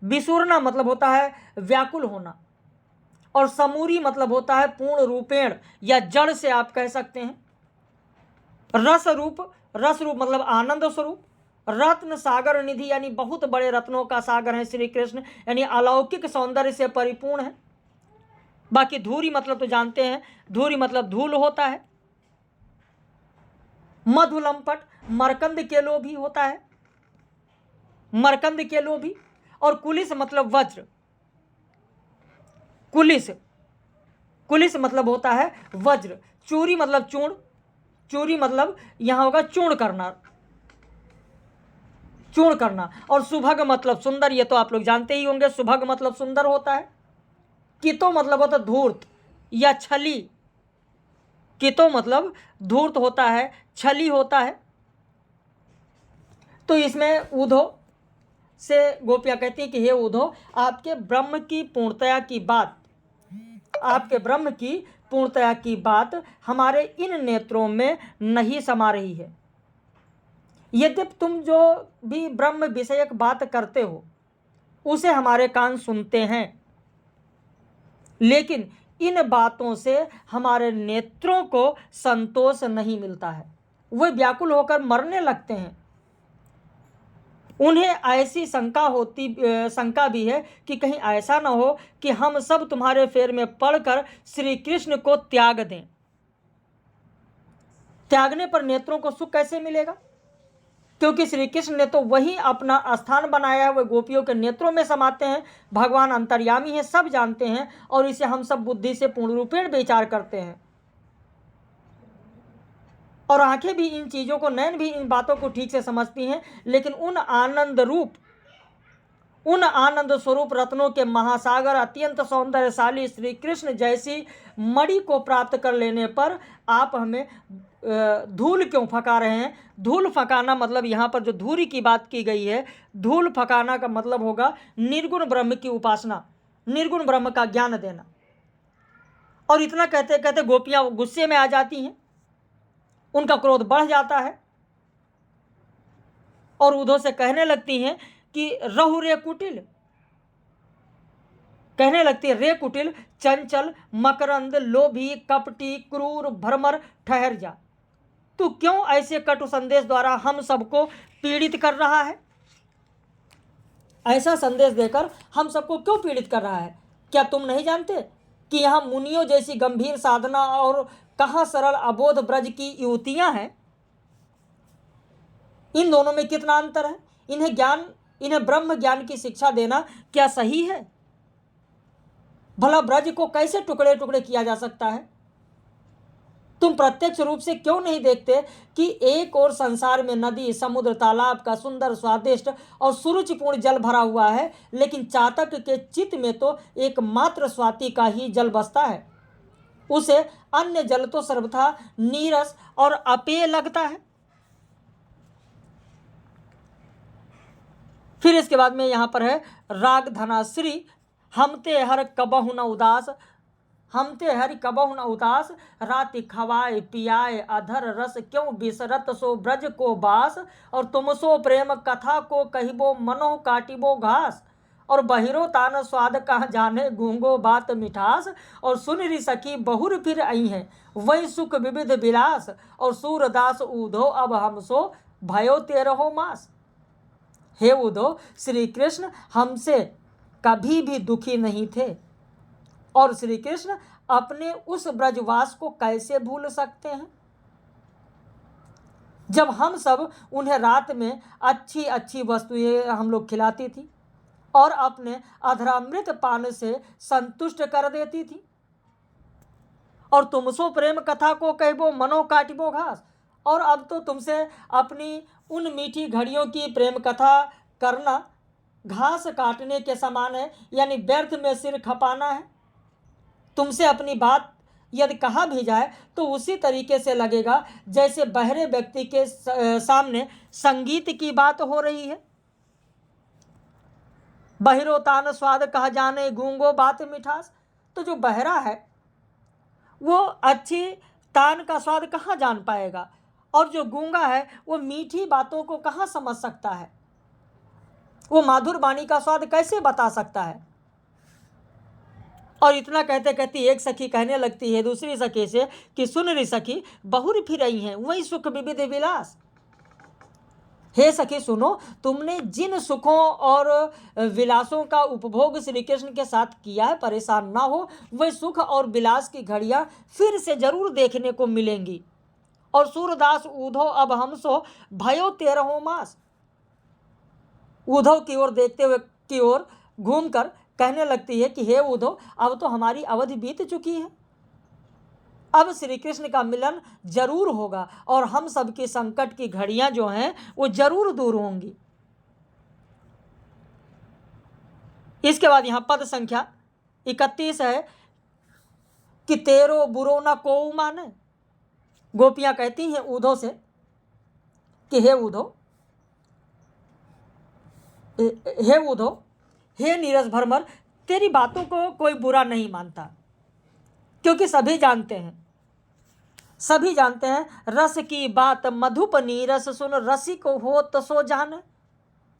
विसूरना मतलब होता है व्याकुल होना, और समूरी मतलब होता है पूर्ण रूपेण या जड़ से आप कह सकते हैं। रस रूप मतलब आनंद स्वरूप। रत्न सागर निधि यानी बहुत बड़े रत्नों का सागर है श्री कृष्ण, यानी अलौकिक सौंदर्य से परिपूर्ण है। बाकी धूरी मतलब तो जानते हैं, धूरी मतलब धूल होता है। मधुलंपट मरकंद के लोभी होता है, मरकंद के लोभी। और कुलिस मतलब वज्र। कुलिस मतलब होता है वज्र। चूरी मतलब चूर्ण, चूरी मतलब यहां होगा चूर्ण करना। और सुभग मतलब सुंदर, ये तो आप लोग जानते ही होंगे, सुभग मतलब सुंदर होता है। कितो मतलब होता है धूर्त या छली। कितो मतलब धूर्त होता है, छली होता है। तो इसमें उद्धव से गोपियां कहती हैं कि हे उद्धव, आपके ब्रह्म की पूर्णतया की बात हमारे इन नेत्रों में नहीं समा रही है। यद्यपि तुम जो भी ब्रह्म विषयक बात करते हो उसे हमारे कान सुनते हैं, लेकिन इन बातों से हमारे नेत्रों को संतोष नहीं मिलता है। वे व्याकुल होकर मरने लगते हैं। उन्हें ऐसी शंका भी है कि कहीं ऐसा ना हो कि हम सब तुम्हारे फेर में पड़कर श्री कृष्ण को त्याग दें। त्यागने पर नेत्रों को सुख कैसे मिलेगा? क्योंकि श्री कृष्ण ने तो वही अपना स्थान बनाया है, वह गोपियों के नेत्रों में समाते हैं। भगवान अंतर्यामी हैं, सब जानते हैं, और इसे हम सब बुद्धि से पूर्ण रूपेण विचार करते हैं। और आंखें भी इन चीज़ों को, नैन भी इन बातों को ठीक से समझती हैं, लेकिन उन आनंद स्वरूप रत्नों के महासागर अत्यंत सौंदर्यशाली श्री कृष्ण जैसी मणि को प्राप्त कर लेने पर आप हमें धूल क्यों फंका रहे हैं? धूल फंकाना मतलब यहाँ पर जो धूरी की बात की गई है, धूल फंकाना का मतलब होगा निर्गुण ब्रह्म की उपासना, निर्गुण ब्रह्म का ज्ञान देना। और इतना कहते कहते गोपियां गुस्से में आ जाती हैं, उनका क्रोध बढ़ जाता है और उद्धव से कहने लगती हैं कि रहु रे कुटिल, कहने लगती है रे कुटिल, चंचल, मकरंद, लोभी, कपटी, क्रूर, भ्रमर, ठहर जा। तू क्यों ऐसे कटु संदेश द्वारा हम सबको पीड़ित कर रहा है? ऐसा संदेश देकर हम सबको क्यों पीड़ित कर रहा है? क्या तुम नहीं जानते कि यहाँ मुनियों जैसी गंभीर साधना और कहाँ सरल अबोध ब्रज की युवतियां हैं? इन दोनों में कितना अंतर है? इन्हें ब्रह्म ज्ञान की शिक्षा देना क्या सही है? भला ब्रज को कैसे टुकड़े टुकड़े किया जा सकता है? तुम प्रत्यक्ष रूप से क्यों नहीं देखते कि एक और संसार में नदी, समुद्र, तालाब का सुंदर, स्वादिष्ट और सुरुचिपूर्ण जल भरा हुआ है, लेकिन चातक के चित्त में तो एकमात्र स्वाति का ही जल बसता है। उसे अन्य जल तो सर्वथा नीरस और अपेय लगता है। फिर इसके बाद में यहाँ पर है राग धनाश्री, हमते हर कबहु न उदास, हमते हरि कबहु न उदास, राति खवाए पियाए अधर रस, क्यों बिसरत सो ब्रज को बास, और तुम सो प्रेम कथा को कहिबो मनो काटिबो घास, और बहिरो तान स्वाद कह जाने गूंगो बात मिठास, और सुन री सखी बहुर फिर आई हैं वही सुख विविध विलास, और सूरदास ऊधो अब हम सो भयो तेरहो मास। हे उद्धव, श्री कृष्ण हमसे कभी भी दुखी नहीं थे और श्री कृष्ण अपने उस ब्रजवास को कैसे भूल सकते हैं जब हम सब उन्हें रात में अच्छी अच्छी वस्तुएं हम लोग खिलाती थी और अपने अधरामृत पान से संतुष्ट कर देती थी। और तुम सो प्रेम कथा को कहबो मनो काटिबो घास, और अब तो तुमसे अपनी उन मीठी घड़ियों की प्रेम कथा करना घास काटने के समान है, यानी व्यर्थ में सिर खपाना है। तुमसे अपनी बात यदि कहा भी जाए तो उसी तरीके से लगेगा जैसे बहरे व्यक्ति के सामने संगीत की बात हो रही है। बहिरो तान स्वाद कहा जाने गूंगो बात मिठास, तो जो बहरा है वो अच्छी तान का स्वाद कहाँ जान पाएगा, और जो गूंगा है वो मीठी बातों को कहाँ समझ सकता है, वो माधुर वाणी का स्वाद कैसे बता सकता है। और इतना कहते कहते एक सखी कहने लगती है दूसरी सखी से कि सुन री सखी बहुर फिर आई हैं वही सुख विविध विलास। हे सखी सुनो, तुमने जिन सुखों और विलासों का उपभोग श्री कृष्ण के साथ किया है, परेशान ना हो, वह सुख और विलास की घड़ियां फिर से जरूर देखने को मिलेंगी। और सूरदास उद्धव अब हम सो भयो तेरहो मास, उद्धव की ओर देखते हुए की ओर घूमकर कहने लगती है कि हे उद्धव, अब तो हमारी अवधि बीत चुकी है, अब श्री कृष्ण का मिलन जरूर होगा और हम सबकी संकट की घड़ियां जो हैं वो जरूर दूर होंगी। इसके बाद यहां पद संख्या 31 है कि तेरो बुरो न को माने। गोपियां कहती हैं उद्धव से कि हे उद्धव, हे नीरस भरमर, तेरी बातों को कोई बुरा नहीं मानता, क्योंकि सभी जानते हैं रस की बात मधुप नीरस सुन रसिक हो तो सो जान।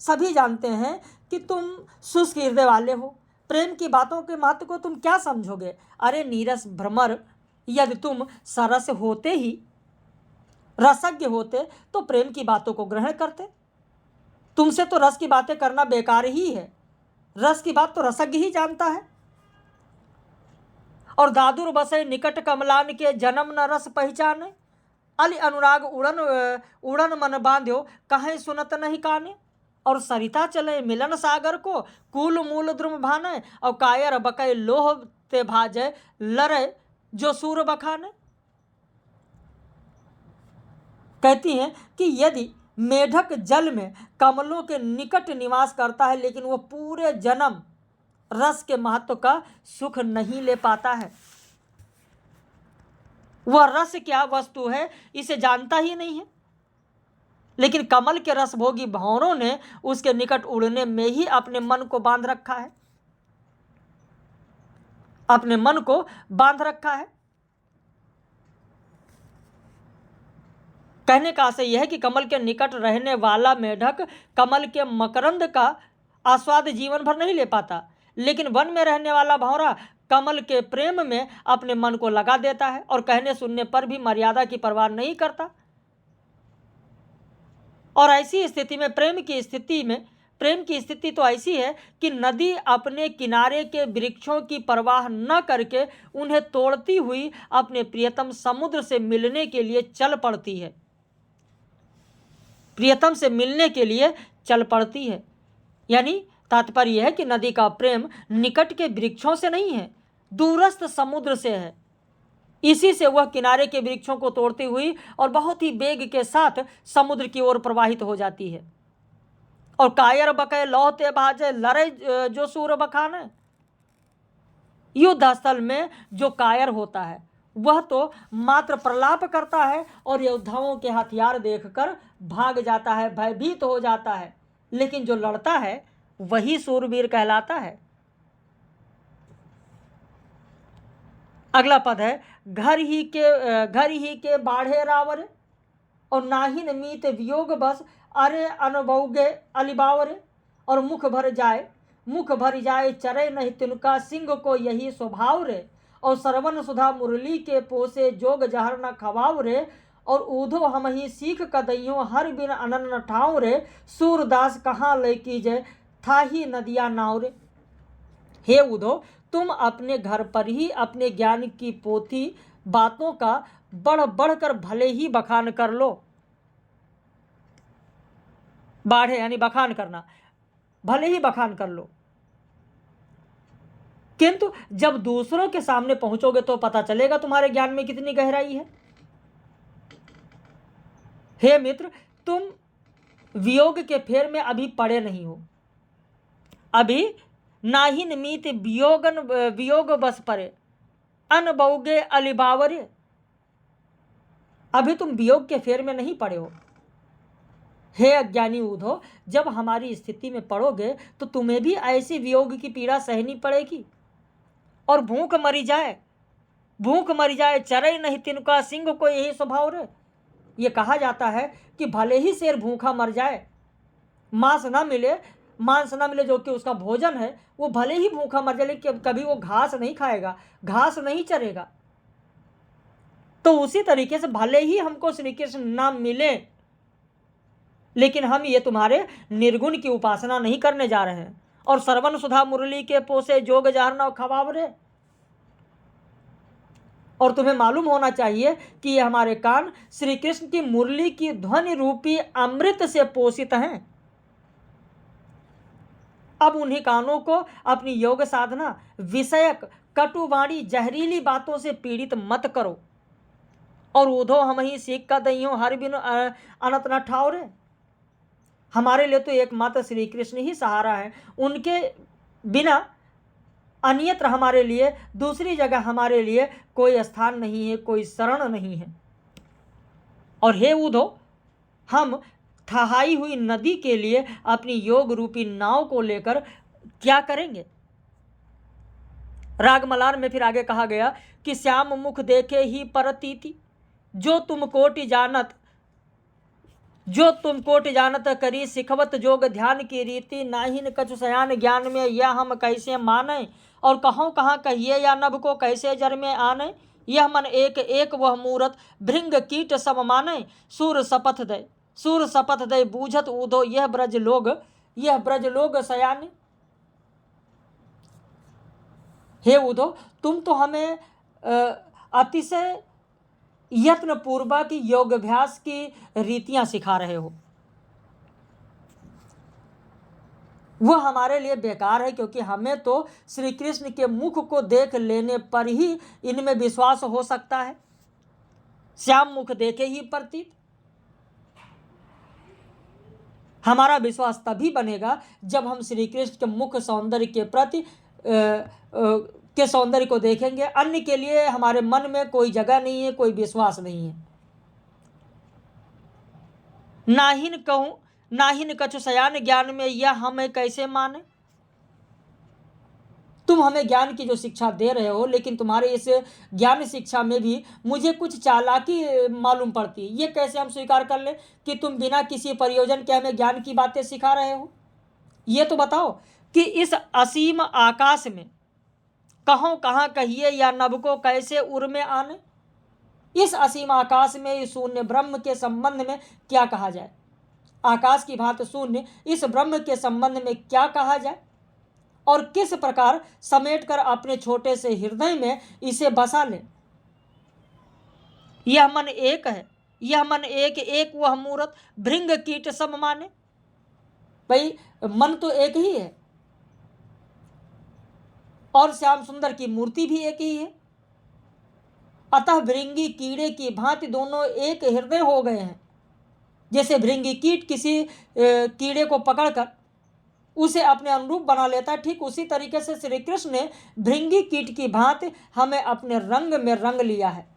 सभी जानते हैं कि तुम शुष्क हृदय वाले हो, प्रेम की बातों के महत्व को तुम क्या समझोगे। अरे नीरस भ्रमर, यदि तुम सरस होते ही, रसज्ञ होते तो प्रेम की बातों को ग्रहण करते। तुमसे तो रस की बातें करना बेकार ही है, रस की बात तो रसज्ञ ही जानता है। और दादुर बसे निकट कमलान के जन्म न रस पहचाने, अली अनुराग उड़न मन बांध्यो कहीं सुनत नहीं काने। और सरिता चले मिलन सागर को कूल मूल द्रुम भाने, और कायर बकय लोह ते भाजे लरे जो सूर बखाने। कहती हैं कि यदि मेढक जल में कमलों के निकट निवास करता है, लेकिन वो पूरे जन्म रस के महत्व का सुख नहीं ले पाता है। वह रस क्या वस्तु है इसे जानता ही नहीं है, लेकिन कमल के रसभोगी भंवरों ने उसके निकट उड़ने में ही अपने मन को बांध रखा है, अपने मन को बांध रखा है। कहने का आशय यह है कि कमल के निकट रहने वाला मेढक कमल के मकरंद का आस्वाद जीवन भर नहीं ले पाता, लेकिन वन में रहने वाला भंवरा कमल के प्रेम में अपने मन को लगा देता है और कहने सुनने पर भी मर्यादा की परवाह नहीं करता। और ऐसी स्थिति में प्रेम की स्थिति तो ऐसी है कि नदी अपने किनारे के वृक्षों की परवाह न करके उन्हें तोड़ती हुई अपने प्रियतम समुद्र से मिलने के लिए चल पड़ती है, प्रियतम से मिलने के लिए चल पड़ती है। यानी तात्पर्य यह है कि नदी का प्रेम निकट के वृक्षों से नहीं है, दूरस्थ समुद्र से है। इसी से वह किनारे के वृक्षों को तोड़ती हुई और बहुत ही वेग के साथ समुद्र की ओर प्रवाहित हो जाती है। और कायर बके लौहते भाजे लड़े जो सूर बखाने, युद्ध स्थल में जो कायर होता है वह तो मात्र प्रलाप करता है और योद्धाओं के हथियार देखकर भाग जाता है, भयभीत हो जाता है, लेकिन जो लड़ता है वही सूरवीर कहलाता है। अगला पद है घर ही के बाढ़े रावरे और नाहिन मीत वियोग बस अरे अनबौगे अलिबावरे। और मुख भर जाए चरे नहीं तिनका सिंह को यही स्वभाव रे। और सरवन सुधा मुरली के पोसे जोग जहर न खवाव रे। और ऊधो हम ही सीख कदैयों हर बिन अनन्न ठाव रे। सूरदास कहाँ ले कीजे था ही नदिया नाव रे। हे ऊधो, तुम अपने घर पर ही अपने ज्ञान की पोथी बातों का बढ़ बढ़कर भले ही बखान कर लो। बाढ़े यानी बखान करना, भले ही बखान कर लो, किंतु जब दूसरों के सामने पहुंचोगे तो पता चलेगा तुम्हारे ज्ञान में कितनी गहराई है। हे मित्र, तुम वियोग के फेर में अभी पड़े नहीं हो, अभी नाहिन मीत वियोग बस परे अनबौगे अलिबावरे। अभी तुम वियोग के फेर में नहीं पड़े हो। हे अज्ञानी ऊधो, जब हमारी स्थिति में पड़ोगे तो तुम्हें भी ऐसी वियोग की पीड़ा सहनी पड़ेगी। और भूख मरी जाए चरे नहीं तिनका सिंह को यही स्वभाव रे। ये कहा जाता है कि भले ही शेर भूखा मर जाए, मांस ना मिले जो कि उसका भोजन है, वो भले ही भूखा मर जाए लेकिन कभी वो घास नहीं खाएगा, घास नहीं चरेगा। तो उसी तरीके से भले ही हमको श्री कृष्ण ना मिले, लेकिन हम ये तुम्हारे निर्गुण की उपासना नहीं करने जा रहे हैं। और सरवन सुधा मुरली के पोसे जोग जहर न खवावरे। और तुम्हें मालूम होना चाहिए कि ये हमारे कान श्री कृष्ण की मुरली की ध्वनि रूपी अमृत से पोषित हैं। अब उन्हीं कानों को अपनी योग साधना विषयक कटुवाणी जहरीली बातों से पीड़ित मत करो। और ऊधो हम ही सीख का दइयों हर बिन अनत न ठावरे। हमारे लिए तो एकमात्र श्री कृष्ण ही सहारा है, उनके बिना अन्यत्र हमारे लिए, दूसरी जगह हमारे लिए कोई स्थान नहीं है, कोई शरण नहीं है। और हे ऊधो, हम थहाई हुई नदी के लिए अपनी योग रूपी नाव को लेकर क्या करेंगे। राग मलार में फिर आगे कहा गया कि श्याम मुख देखे ही परतीति, जो तुम कोटि जानत करी सिखवत जोग ध्यान की रीति। नाहिन कछु सयान ज्ञान में यह हम कैसे माने। और कहों कहाँ कहिए या नभ को कैसे जर में आने। यह मन एक एक वह मूरत भृंग कीट सब माने। सूर सपथ दे बूझत ऊधो यह ब्रज लोग सयाने। हे ऊधो, तुम तो हमें अतिशय यत्न पूर्वक योगाभ्यास की रीतियां सिखा रहे हो। वह हमारे लिए बेकार है, क्योंकि हमें तो श्री कृष्ण के मुख को देख लेने पर ही इनमें विश्वास हो सकता है। श्याम मुख देखे ही प्रतीत, हमारा विश्वास तभी बनेगा जब हम श्री कृष्ण के मुख सौंदर्य के प्रति के सौंदर्य को देखेंगे। अन्य के लिए हमारे मन में कोई जगह नहीं है, कोई विश्वास नहीं है। नाहिन कहूँ नाहिन कछु सयान ज्ञान में, यह हमें कैसे माने। तुम हमें ज्ञान की जो शिक्षा दे रहे हो, लेकिन तुम्हारे इस ज्ञान शिक्षा में भी मुझे कुछ चालाकी मालूम पड़ती है। ये कैसे हम स्वीकार कर ले कि तुम बिना किसी प्रयोजन के हमें ज्ञान की बातें सिखा रहे हो। ये तो बताओ कि इस असीम आकाश में कहों कहाँ कहिए या नभ को कैसे उर में आने। इस असीम आकाश में इस शून्य ब्रह्म के संबंध में क्या कहा जाए। आकाश की भांति शून्य इस ब्रह्म के संबंध में क्या कहा जाए और किस प्रकार समेटकर अपने छोटे से हृदय में इसे बसा लें। यह मन एक है, यह मन एक एक वह मूरत भृंग कीट सब माने। भाई मन तो एक ही है और श्याम सुंदर की मूर्ति भी एक ही है। अतः भृंगी कीड़े की भांति दोनों एक हृदय हो गए हैं। जैसे भृंगी कीट किसी कीड़े को पकड़कर उसे अपने अनुरूप बना लेता है, ठीक उसी तरीके से श्री कृष्ण ने भृंगी कीट की भांति हमें अपने रंग में रंग लिया है।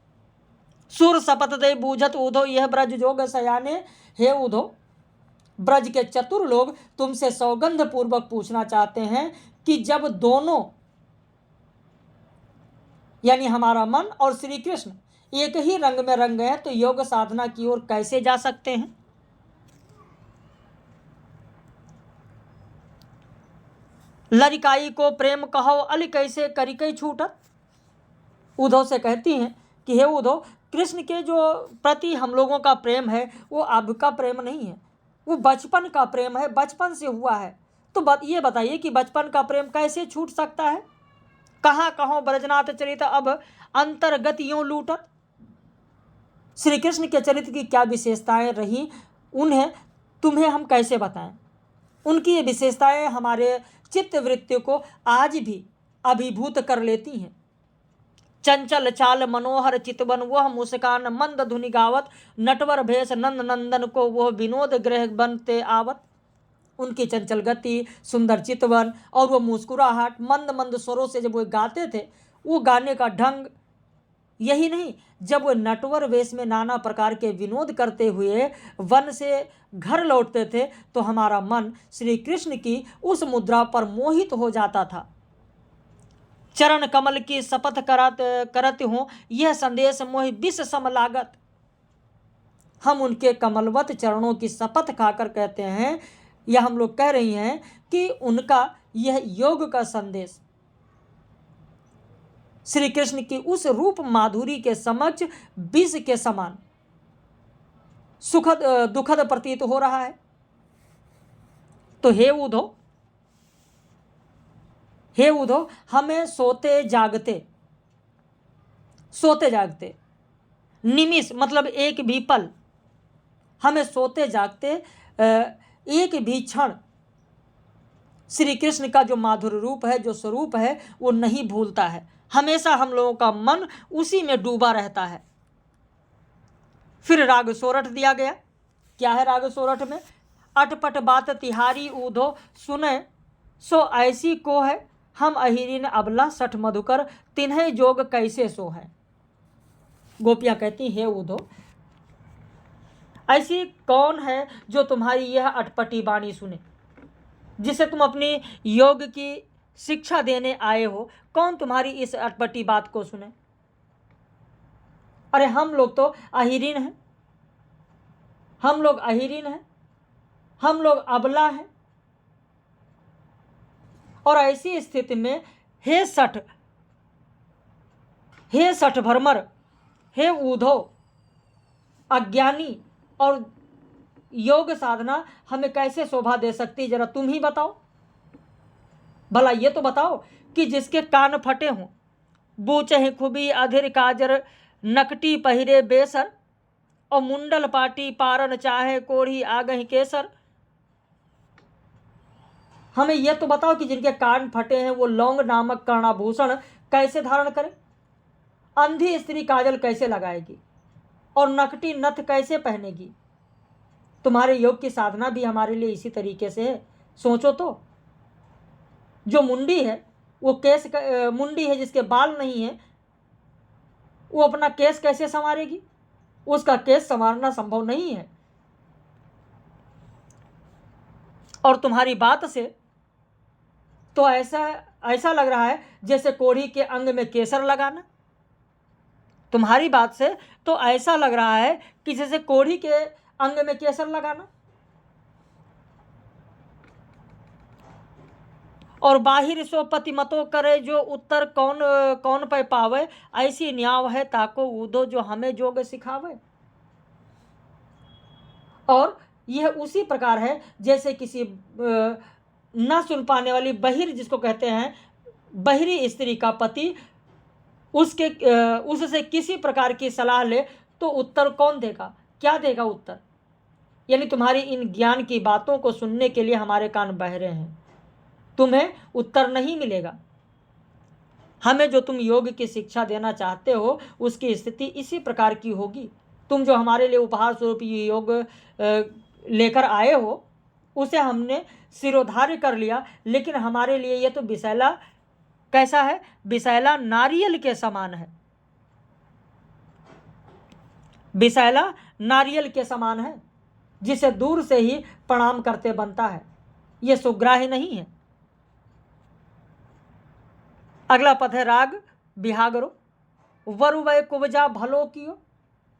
सुर शपथ दे बूझत उधो यह ब्रज जोग सयाने। हे उधो, ब्रज के चतुर लोग तुमसे सौगंध पूर्वक पूछना चाहते हैं कि जब दोनों यानी हमारा मन और श्री कृष्ण एक ही रंग में रंग गए तो योग साधना की ओर कैसे जा सकते हैं। लड़िकाई को प्रेम कहो अल कैसे करिकई छूटत। उद्धव से कहती हैं कि हे उद्धव, कृष्ण के जो प्रति हम लोगों का प्रेम है वो अब का प्रेम नहीं है, वो बचपन का प्रेम है, बचपन से हुआ है। तो ये बताइए कि बचपन का प्रेम कैसे छूट सकता है। कहाँ कहो ब्रजनाथ चरित अब अंतर्गत यूं लूटत। श्री कृष्ण के चरित्र की क्या विशेषताएं रही, उन्हें तुम्हें हम कैसे बताएं। उनकी ये विशेषताएं हमारे चित्त वृत्ति को आज भी अभिभूत कर लेती हैं। चंचल चाल मनोहर चितवन वह मुस्कान मंद धुनि गावत, नटवर भेष नंद नंदन को वह विनोद ग्रह बनते आवत। उनकी चंचल गति, सुंदर चितवन और वो मुस्कुराहट, मंद मंद स्वरों से जब वो गाते थे, वो गाने का ढंग, यही नहीं जब वो नटवर वेश में नाना प्रकार के विनोद करते हुए वन से घर लौटते थे तो हमारा मन श्री कृष्ण की उस मुद्रा पर मोहित हो जाता था। चरण कमल की शपथ करत हूँ यह संदेश मोह विष सम लागत। हम उनके कमलवत चरणों की शपथ खाकर कहते हैं, या हम लोग कह रही हैं कि उनका यह योग का संदेश श्री कृष्ण की उस रूप माधुरी के समक्ष विष के समान सुखद दुखद प्रतीत हो रहा है। तो हे उद्धव, हमें सोते जागते निमिष मतलब एक भी पल, हमें सोते जागते एक भी क्षण श्री कृष्ण का जो माधुर रूप है, जो स्वरूप है, वो नहीं भूलता है। हमेशा हम लोगों का मन उसी में डूबा रहता है। फिर राग सोरठ दिया गया। क्या है राग सोरठ में? अटपट बात तिहारी उधो सुने सो ऐसी को है, हम अहिरीन अबला सठ मधुकर तिन्हें जोग कैसे सो है। गोपियां कहती हे उधो, ऐसी कौन है जो तुम्हारी यह अटपटी वाणी सुने, जिसे तुम अपनी योग की शिक्षा देने आए हो। कौन तुम्हारी इस अटपटी बात को सुने। अरे हम लोग तो अहिरीन हैं, हम लोग अबला हैं। और ऐसी स्थिति में हे सठ भरमर, हे उद्धव, अज्ञानी और योग साधना हमें कैसे शोभा दे सकती, जरा तुम ही बताओ। भला ये तो बताओ कि जिसके कान फटे हों, बूचे खूबी अधीर काजर नकटी पहिरे बेसर, और मुंडल पाटी पारन चाहे कोढ़ी आगही केसर। हमें यह तो बताओ कि जिनके कान फटे हैं वो लौंग नामक कर्णाभूषण कैसे धारण करें, अंधी स्त्री काजल कैसे लगाएगी और नकटी नथ कैसे पहनेगी। तुम्हारे योग की साधना भी हमारे लिए इसी तरीके से है। सोचो तो, जो मुंडी है वो केस मुंडी है जिसके बाल नहीं है, वो अपना केस कैसे संवारेगी? उसका केस संवारना संभव नहीं है। और तुम्हारी बात से तो ऐसा ऐसा लग रहा है जैसे कोढ़ी के अंग में केसर लगाना। तुम्हारी बात से तो ऐसा लग रहा है कि जैसे कोढ़ी के अंग में केसर लगाना। और बाहिर सो पति मतो करे, जो उत्तर कौन कौन पे पावे, ऐसी न्याव है ताको ऊधो, जो हमें जोग सिखावे। और यह उसी प्रकार है जैसे किसी न सुन पाने वाली बहिर, जिसको कहते हैं बहिरी स्त्री का पति, उससे किसी प्रकार की सलाह ले तो उत्तर कौन देगा? क्या देगा उत्तर? यानी तुम्हारी इन ज्ञान की बातों को सुनने के लिए हमारे कान बहरे हैं, तुम्हें उत्तर नहीं मिलेगा। हमें जो तुम योग की शिक्षा देना चाहते हो उसकी स्थिति इसी प्रकार की होगी। तुम जो हमारे लिए उपहार स्वरूप ये योग लेकर आए हो उसे हमने सिरोधार्य कर लिया, लेकिन हमारे लिए ये तो विषैला कैसा है? विषैला नारियल के समान है। विषैला नारियल के समान है जिसे दूर से ही प्रणाम करते बनता है। ये सुग्राह्य नहीं है। अगला पद है राग बिहागरो। वरु वै कुबजा भलो कियो,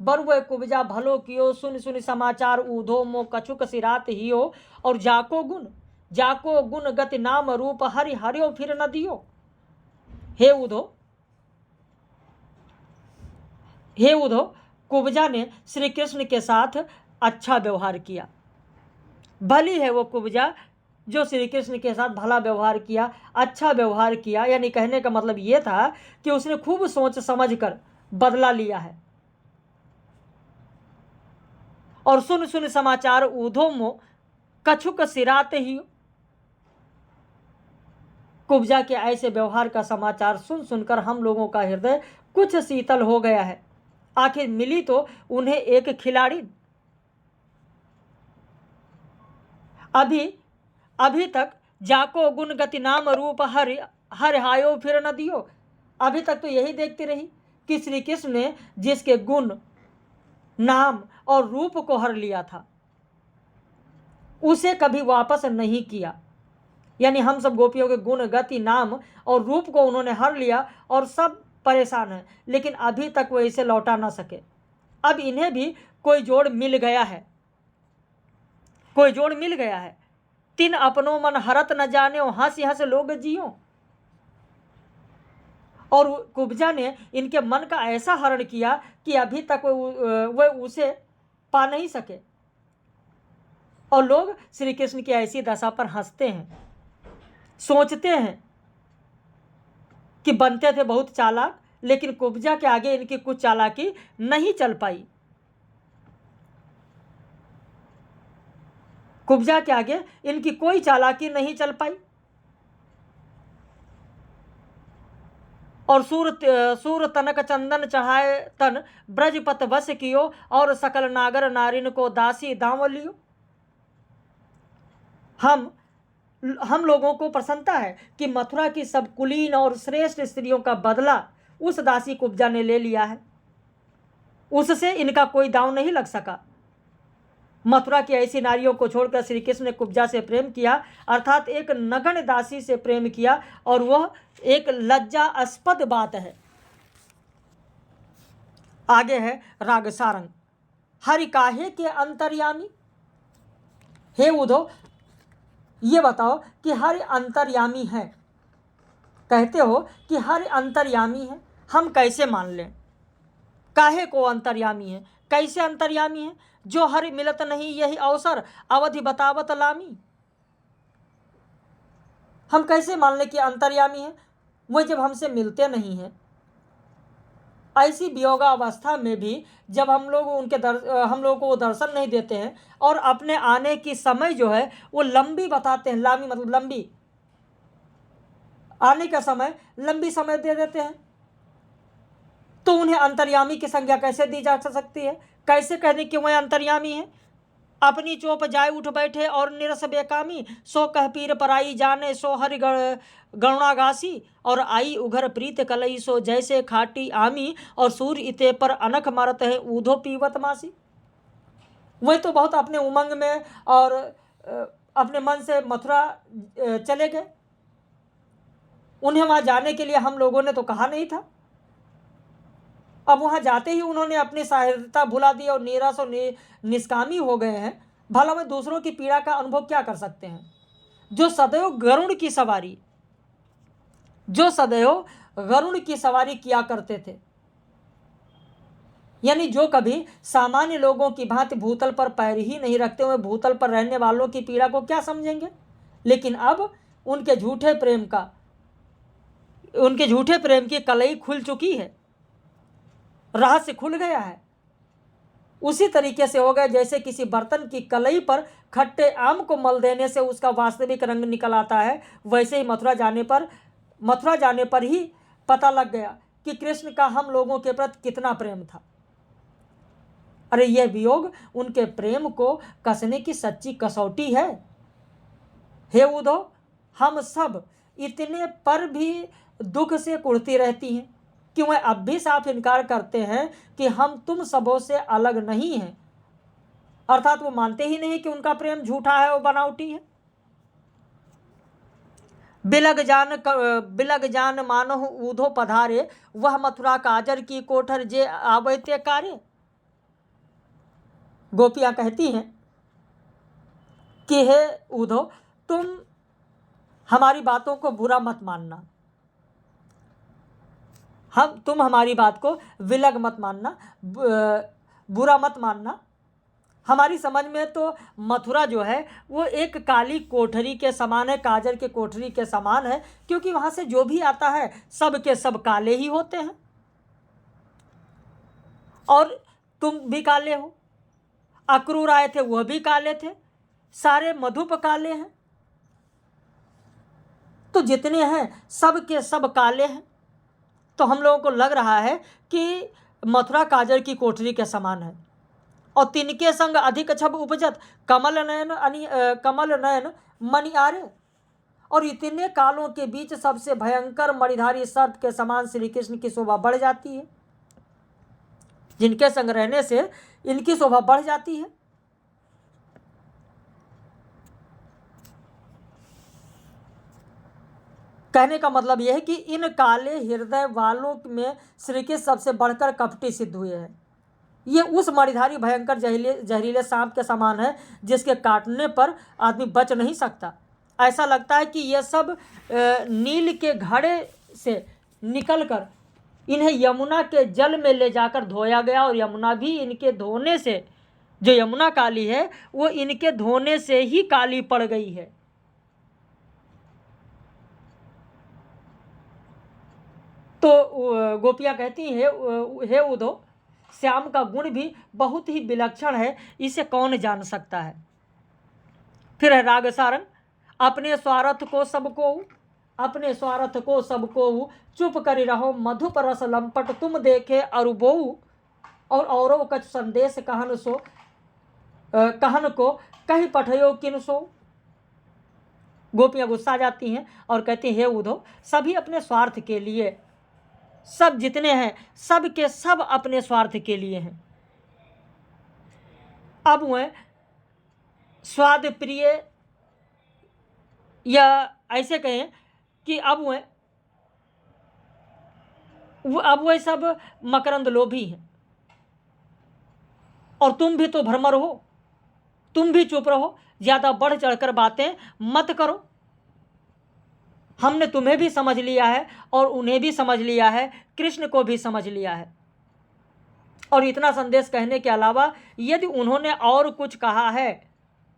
बरु वै कुबजा भलो कियो, सुन सुन समाचार ऊधो मो कछुक सिरात हियो। और जाको गुण गति नाम रूप हरि हरियो फिर न दियो। हे उधो, कुब्जा ने श्री कृष्ण के साथ अच्छा व्यवहार किया। भली है वो कुब्जा जो श्री कृष्ण के साथ भला व्यवहार किया, अच्छा व्यवहार किया। यानी कहने का मतलब ये था कि उसने खूब सोच समझ कर बदला लिया है। और सुन सुन समाचार ऊधो मो कछुक सिरात ही, कुब्जा के ऐसे व्यवहार का समाचार सुन सुनकर हम लोगों का हृदय कुछ शीतल हो गया है। आखिर मिली तो उन्हें एक खिलाड़ी। अभी तक जाको गुण गति नाम रूप हर हायो फिर न दियो। अभी तक तो यही देखती रही कि श्री कृष्ण ने जिसके गुण नाम और रूप को हर लिया था उसे कभी वापस नहीं किया। यानी हम सब गोपियों के गुण गति नाम और रूप को उन्होंने हर लिया और सब परेशान हैं, लेकिन अभी तक वो इसे लौटा ना सके। अब इन्हें भी कोई जोड़ मिल गया है, कोई जोड़ मिल गया है। तिन अपनों मन हरत न जाने, हंस हंस लोग जियो। और कुब्जा ने इनके मन का ऐसा हरण किया कि अभी तक वे उसे पा नहीं सके। और लोग श्री कृष्ण की ऐसी दशा पर हंसते हैं, सोचते हैं कि बनते थे बहुत चालाक, लेकिन कुब्जा के आगे इनकी कुछ चालाकी नहीं चल पाई। कुब्जा के आगे इनकी कोई चालाकी नहीं चल पाई। और सूर तनक चंदन चढ़ाए तन, ब्रजपत बस कियो, और सकल नागर नारिन को दासी दाम लियो। हम लोगों को प्रसन्नता है कि मथुरा की सब कुलीन और श्रेष्ठ स्त्रियों का बदला उस दासी कुब्जा ने ले लिया है। उससे इनका कोई दांव नहीं लग सका। मथुरा की ऐसी नारियों को छोड़कर श्री कृष्ण ने कुब्जा से प्रेम किया, अर्थात एक नगण्य दासी से प्रेम किया, और वह एक लज्जास्पद बात है। आगे है राग सारंग। हरि काहे के अंतर्यामी। हे उद्धव, ये बताओ कि हरि अंतर्यामी है। कहते हो कि हरि अंतर्यामी है, हम कैसे मान लें? काहे को अंतर्यामी है? कैसे अंतर्यामी है? जो हरि मिलत नहीं यही अवसर, अवधि बतावत लामी। हम कैसे मान लें कि अंतर्यामी है? वो जब हमसे मिलते नहीं हैं, ऐसी वियोगावस्था में भी जब हम लोगों को वो दर्शन नहीं देते हैं, और अपने आने की समय जो है वो लंबी बताते हैं। लामी मतलब लंबी, आने का समय लंबी समय दे देते हैं, तो उन्हें अंतर्यामी की संज्ञा कैसे दी जा सकती है? कैसे कहने कि वह अंतर्यामी है? अपनी चोप जाय उठ बैठे और निरस बेकामी, सो कह पीर पराई जाने सो हरि गरुणागासी, और आई उघर प्रीत कलई सो जैसे खाटी आमी, और सूर्य इते पर अनख मरत है ऊधो पीवत मासी। वही तो बहुत अपने उमंग में और अपने मन से मथुरा चले गए। उन्हें वहां जाने के लिए हम लोगों ने तो कहा नहीं था। अब वहां जाते ही उन्होंने अपनी सहृदयता भुला दी और निराश और निष्कामी हो गए हैं। भला में दूसरों की पीड़ा का अनुभव क्या कर सकते हैं? जो सदैव गरुड़ की सवारी किया करते थे, यानी जो कभी सामान्य लोगों की भांति भूतल पर पैर ही नहीं रखते हुए भूतल पर रहने वालों की पीड़ा को क्या समझेंगे? लेकिन अब उनके झूठे प्रेम की कलई खुल चुकी है, रहस्य खुल गया है। उसी तरीके से हो गया जैसे किसी बर्तन की कलई पर खट्टे आम को मल देने से उसका वास्तविक रंग निकल आता है। वैसे ही मथुरा जाने पर ही पता लग गया कि कृष्ण का हम लोगों के प्रति कितना प्रेम था। अरे यह वियोग उनके प्रेम को कसने की सच्ची कसौटी है। हे उद्धव, हम सब इतने पर भी दुख से कुढ़ती रहती हैं कि वह अब भी साफ इनकार करते हैं कि हम तुम सबों से अलग नहीं हैं। अर्थात वो मानते ही नहीं कि उनका प्रेम झूठा है और बनावटी है। बिलग जान मानो ऊधो पधारे, वह मथुरा काजर की कोठर जे आबैते कार्य। गोपियां कहती हैं कि हे उद्धव, तुम हमारी बातों को बुरा मत मानना, तुम हमारी बात को विलग मत मानना, बुरा मत मानना। हमारी समझ में तो मथुरा जो है वो एक काली कोठरी के समान है, काजर के कोठरी के समान है, क्योंकि वहां से जो भी आता है सब के सब काले ही होते हैं। और तुम भी काले हो, अक्रूर आए थे वह भी काले थे, सारे मधुप काले हैं। तो जितने हैं सब के सब काले हैं। तो हम लोगों को लग रहा है कि मथुरा काजर की कोठरी के समान है। और तिनके संग अधिक छब उपजत कमल नयन मणियारे। और इतने कालों के बीच सबसे भयंकर मणिधारी सर्प के समान श्री कृष्ण की शोभा बढ़ जाती है। जिनके संग रहने से इनकी शोभा बढ़ जाती है। कहने का मतलब यह है कि इन काले हृदय वालों में श्री कृष्ण सबसे बढ़कर कपटी सिद्ध हुए हैं। ये उस मणिधारी भयंकर जहरीले सांप के समान है जिसके काटने पर आदमी बच नहीं सकता। ऐसा लगता है कि ये सब नील के घड़े से निकलकर इन्हें यमुना के जल में ले जाकर धोया गया, और यमुना भी इनके धोने से, जो यमुना काली है वो इनके धोने से ही काली पड़ गई है। तो गोपियां कहती हैं, हे उद्धव, श्याम का गुण भी बहुत ही विलक्षण है, इसे कौन जान सकता है। फिर है राग सारंग। अपने स्वार्थ को सबको चुप करी रहो, मधुप रस लंपट तुम देखे अरुबोऊ, और औरों कछ संदेश कहन को कही पठयो किन सो। गोपियां गुस्सा जाती हैं और कहती हैं, हे उद्धव, सभी अपने स्वार्थ के लिए, सब जितने हैं सब के सब अपने स्वार्थ के लिए हैं। अब वह स्वाद प्रिय, या ऐसे कहें कि अब वह सब मकरंद लोभी हैं। और तुम भी तो भ्रमर हो, तुम भी चुप रहो, ज्यादा बढ़ चढ़कर बातें मत करो। हमने तुम्हें भी समझ लिया है और उन्हें भी समझ लिया है, कृष्ण को भी समझ लिया है। और इतना संदेश कहने के अलावा यदि उन्होंने और कुछ कहा है,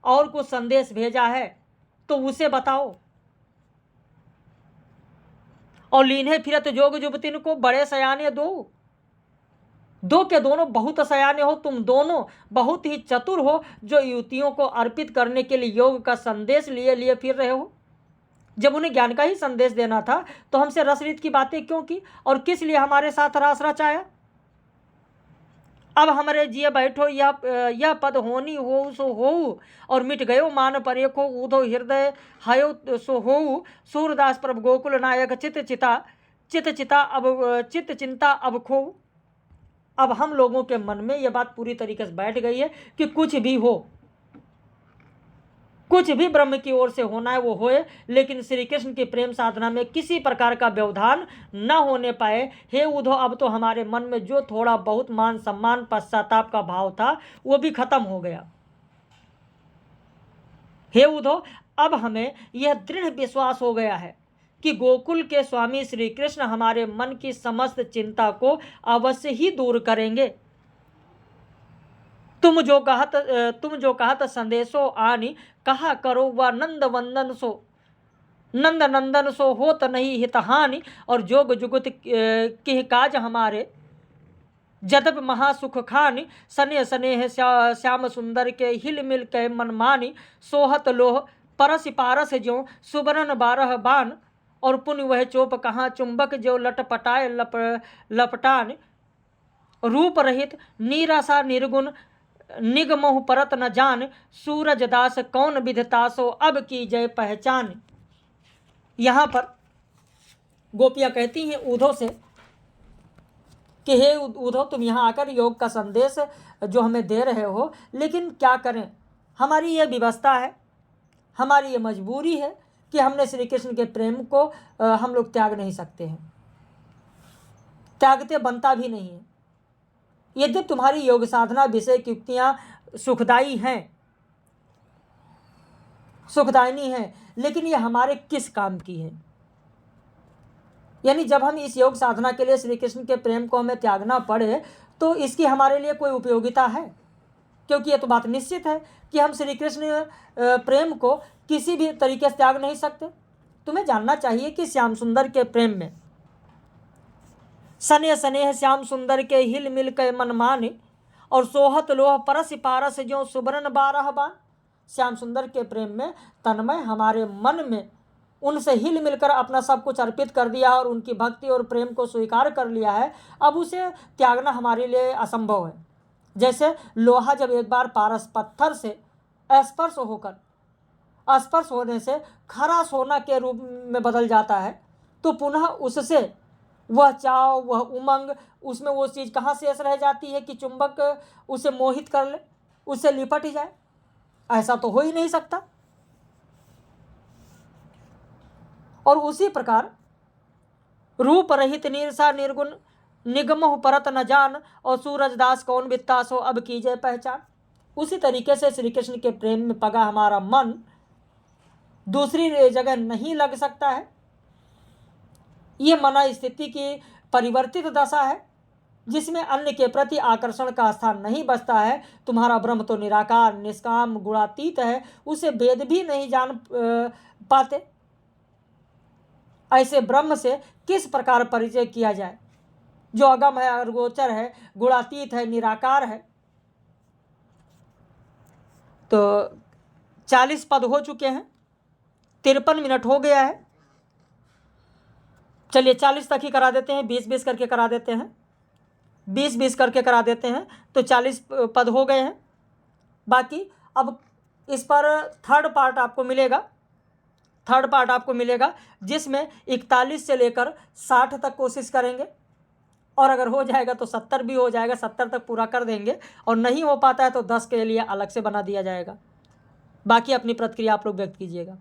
और कुछ संदेश भेजा है, तो उसे बताओ। और लीन्हे फिरत जोग जुबतिन को बड़े सयाने दो के दोनों बहुत सयाने हो, तुम दोनों बहुत ही चतुर हो, जो युवतियों को अर्पित करने के लिए योग का संदेश लिए फिर रहे हो। जब उन्हें ज्ञान का ही संदेश देना था तो हमसे रसरीत की बातें क्यों की, और किस लिए हमारे साथ रास रचाया। अब हमरे जिय बैठो यह पद होनी हो सो हो, और मिट गयो मान परेखो ऊधो हृदय हयो सो हो। सूरदास प्रभु गोकुल नायक चित चिंता अब खो। अब हम लोगों के मन में यह बात पूरी तरीके से बैठ गई है कि कुछ भी हो, कुछ भी ब्रह्म की ओर से होना है वो होए, लेकिन श्री कृष्ण की प्रेम साधना में किसी प्रकार का व्यवधान न होने पाए। हे उद्धव, अब तो हमारे मन में जो थोड़ा बहुत मान सम्मान पश्चाताप का भाव था वो भी खत्म हो गया। हे उद्धव, अब हमें यह दृढ़ विश्वास हो गया है कि गोकुल के स्वामी श्री कृष्ण हमारे मन की समस्त चिंता को अवश्य ही दूर करेंगे। तुम जो कहत संदेशो आनी, कहा करो वह नंद वंदन सो। नंद नंदन सो होत नहीं हितहानि, और जोग जुगत किह काज हमारे। जदप महासुख खानी, सने स्नेह श्याम सुंदर के हिल मिल के मन मानी। सोहत लोह परस पारस ज्यों सुबरन 12 बान, और पुण्य वह चोप कहाँ चुंबक जो लटपटाए लपटान। रूप रहित नीरासा निर्गुण निगमोह परत न जान, सूरज दास कौन विधतासो अब की जय पहचान। यहाँ पर गोपियाँ कहती हैं उद्धव से कि हे उद्धव, तुम यहाँ आकर योग का संदेश जो हमें दे रहे हो, लेकिन क्या करें, हमारी ये व्यवस्था है, हमारी ये मजबूरी है कि हमने श्री कृष्ण के प्रेम को हम लोग त्याग नहीं सकते हैं, त्यागते बनता भी नहीं है। यद्यपि तुम्हारी योग साधना विषय की युक्तियाँ सुखदायी हैं, सुखदायिनी हैं, लेकिन ये हमारे किस काम की है? यानी जब हम इस योग साधना के लिए श्री कृष्ण के प्रेम को हमें त्यागना पड़े तो इसकी हमारे लिए कोई उपयोगिता है? क्योंकि ये तो बात निश्चित है कि हम श्री कृष्ण प्रेम को किसी भी तरीके से त्याग नहीं सकते। तुम्हें जानना चाहिए कि श्याम सुंदर के प्रेम में सने स्नेह श्याम सुंदर के हिल मिल के मन माने, और सोहत लोह परस पारस जो सुबरन 12 बान। श्याम सुंदर के प्रेम में तन्मय हमारे मन में उनसे हिल मिलकर अपना सब कुछ अर्पित कर दिया और उनकी भक्ति और प्रेम को स्वीकार कर लिया है। अब उसे त्यागना हमारे लिए असंभव है। जैसे लोहा जब एक बार पारस पत्थर से स्पर्श होने से खरा सोना के रूप में बदल जाता है, तो पुनः उससे वह चाव, वह उमंग, उसमें वो चीज़ कहाँ शेष रह जाती है कि चुंबक उसे मोहित कर ले, उससे लिपट ही जाए? ऐसा तो हो ही नहीं सकता। और उसी प्रकार रूप रहित नीरसा निर्गुण निगमोह परत न जान, और सूरज दास कौन वित्तासो अब कीजिए पहचान। उसी तरीके से श्री कृष्ण के प्रेम में पगा हमारा मन दूसरी जगह नहीं लग सकता है। ये मना स्थिति की परिवर्तित दशा है जिसमें अन्य के प्रति आकर्षण का स्थान नहीं बचता है। तुम्हारा ब्रह्म तो निराकार निष्काम गुणातीत है, उसे वेद भी नहीं जान पाते। ऐसे ब्रह्म से किस प्रकार परिचय किया जाए जो अगम है, अगोचर है, गुणातीत है, निराकार है। तो 40 पद हो चुके हैं, 53 मिनट हो गया है। चलिए 40 तक ही करा देते हैं, 20-20 करके करा देते हैं, 20-20 करके करा देते हैं, तो 40 पद हो गए हैं। बाकी अब इस पर थर्ड पार्ट आपको मिलेगा जिसमें 41 से लेकर 60 तक कोशिश करेंगे, और अगर हो जाएगा तो 70 भी हो जाएगा, 70 तक पूरा कर देंगे, और नहीं हो पाता है तो 10 के लिए अलग से बना दिया जाएगा। बाकी अपनी प्रतिक्रिया आप लोग व्यक्त कीजिएगा।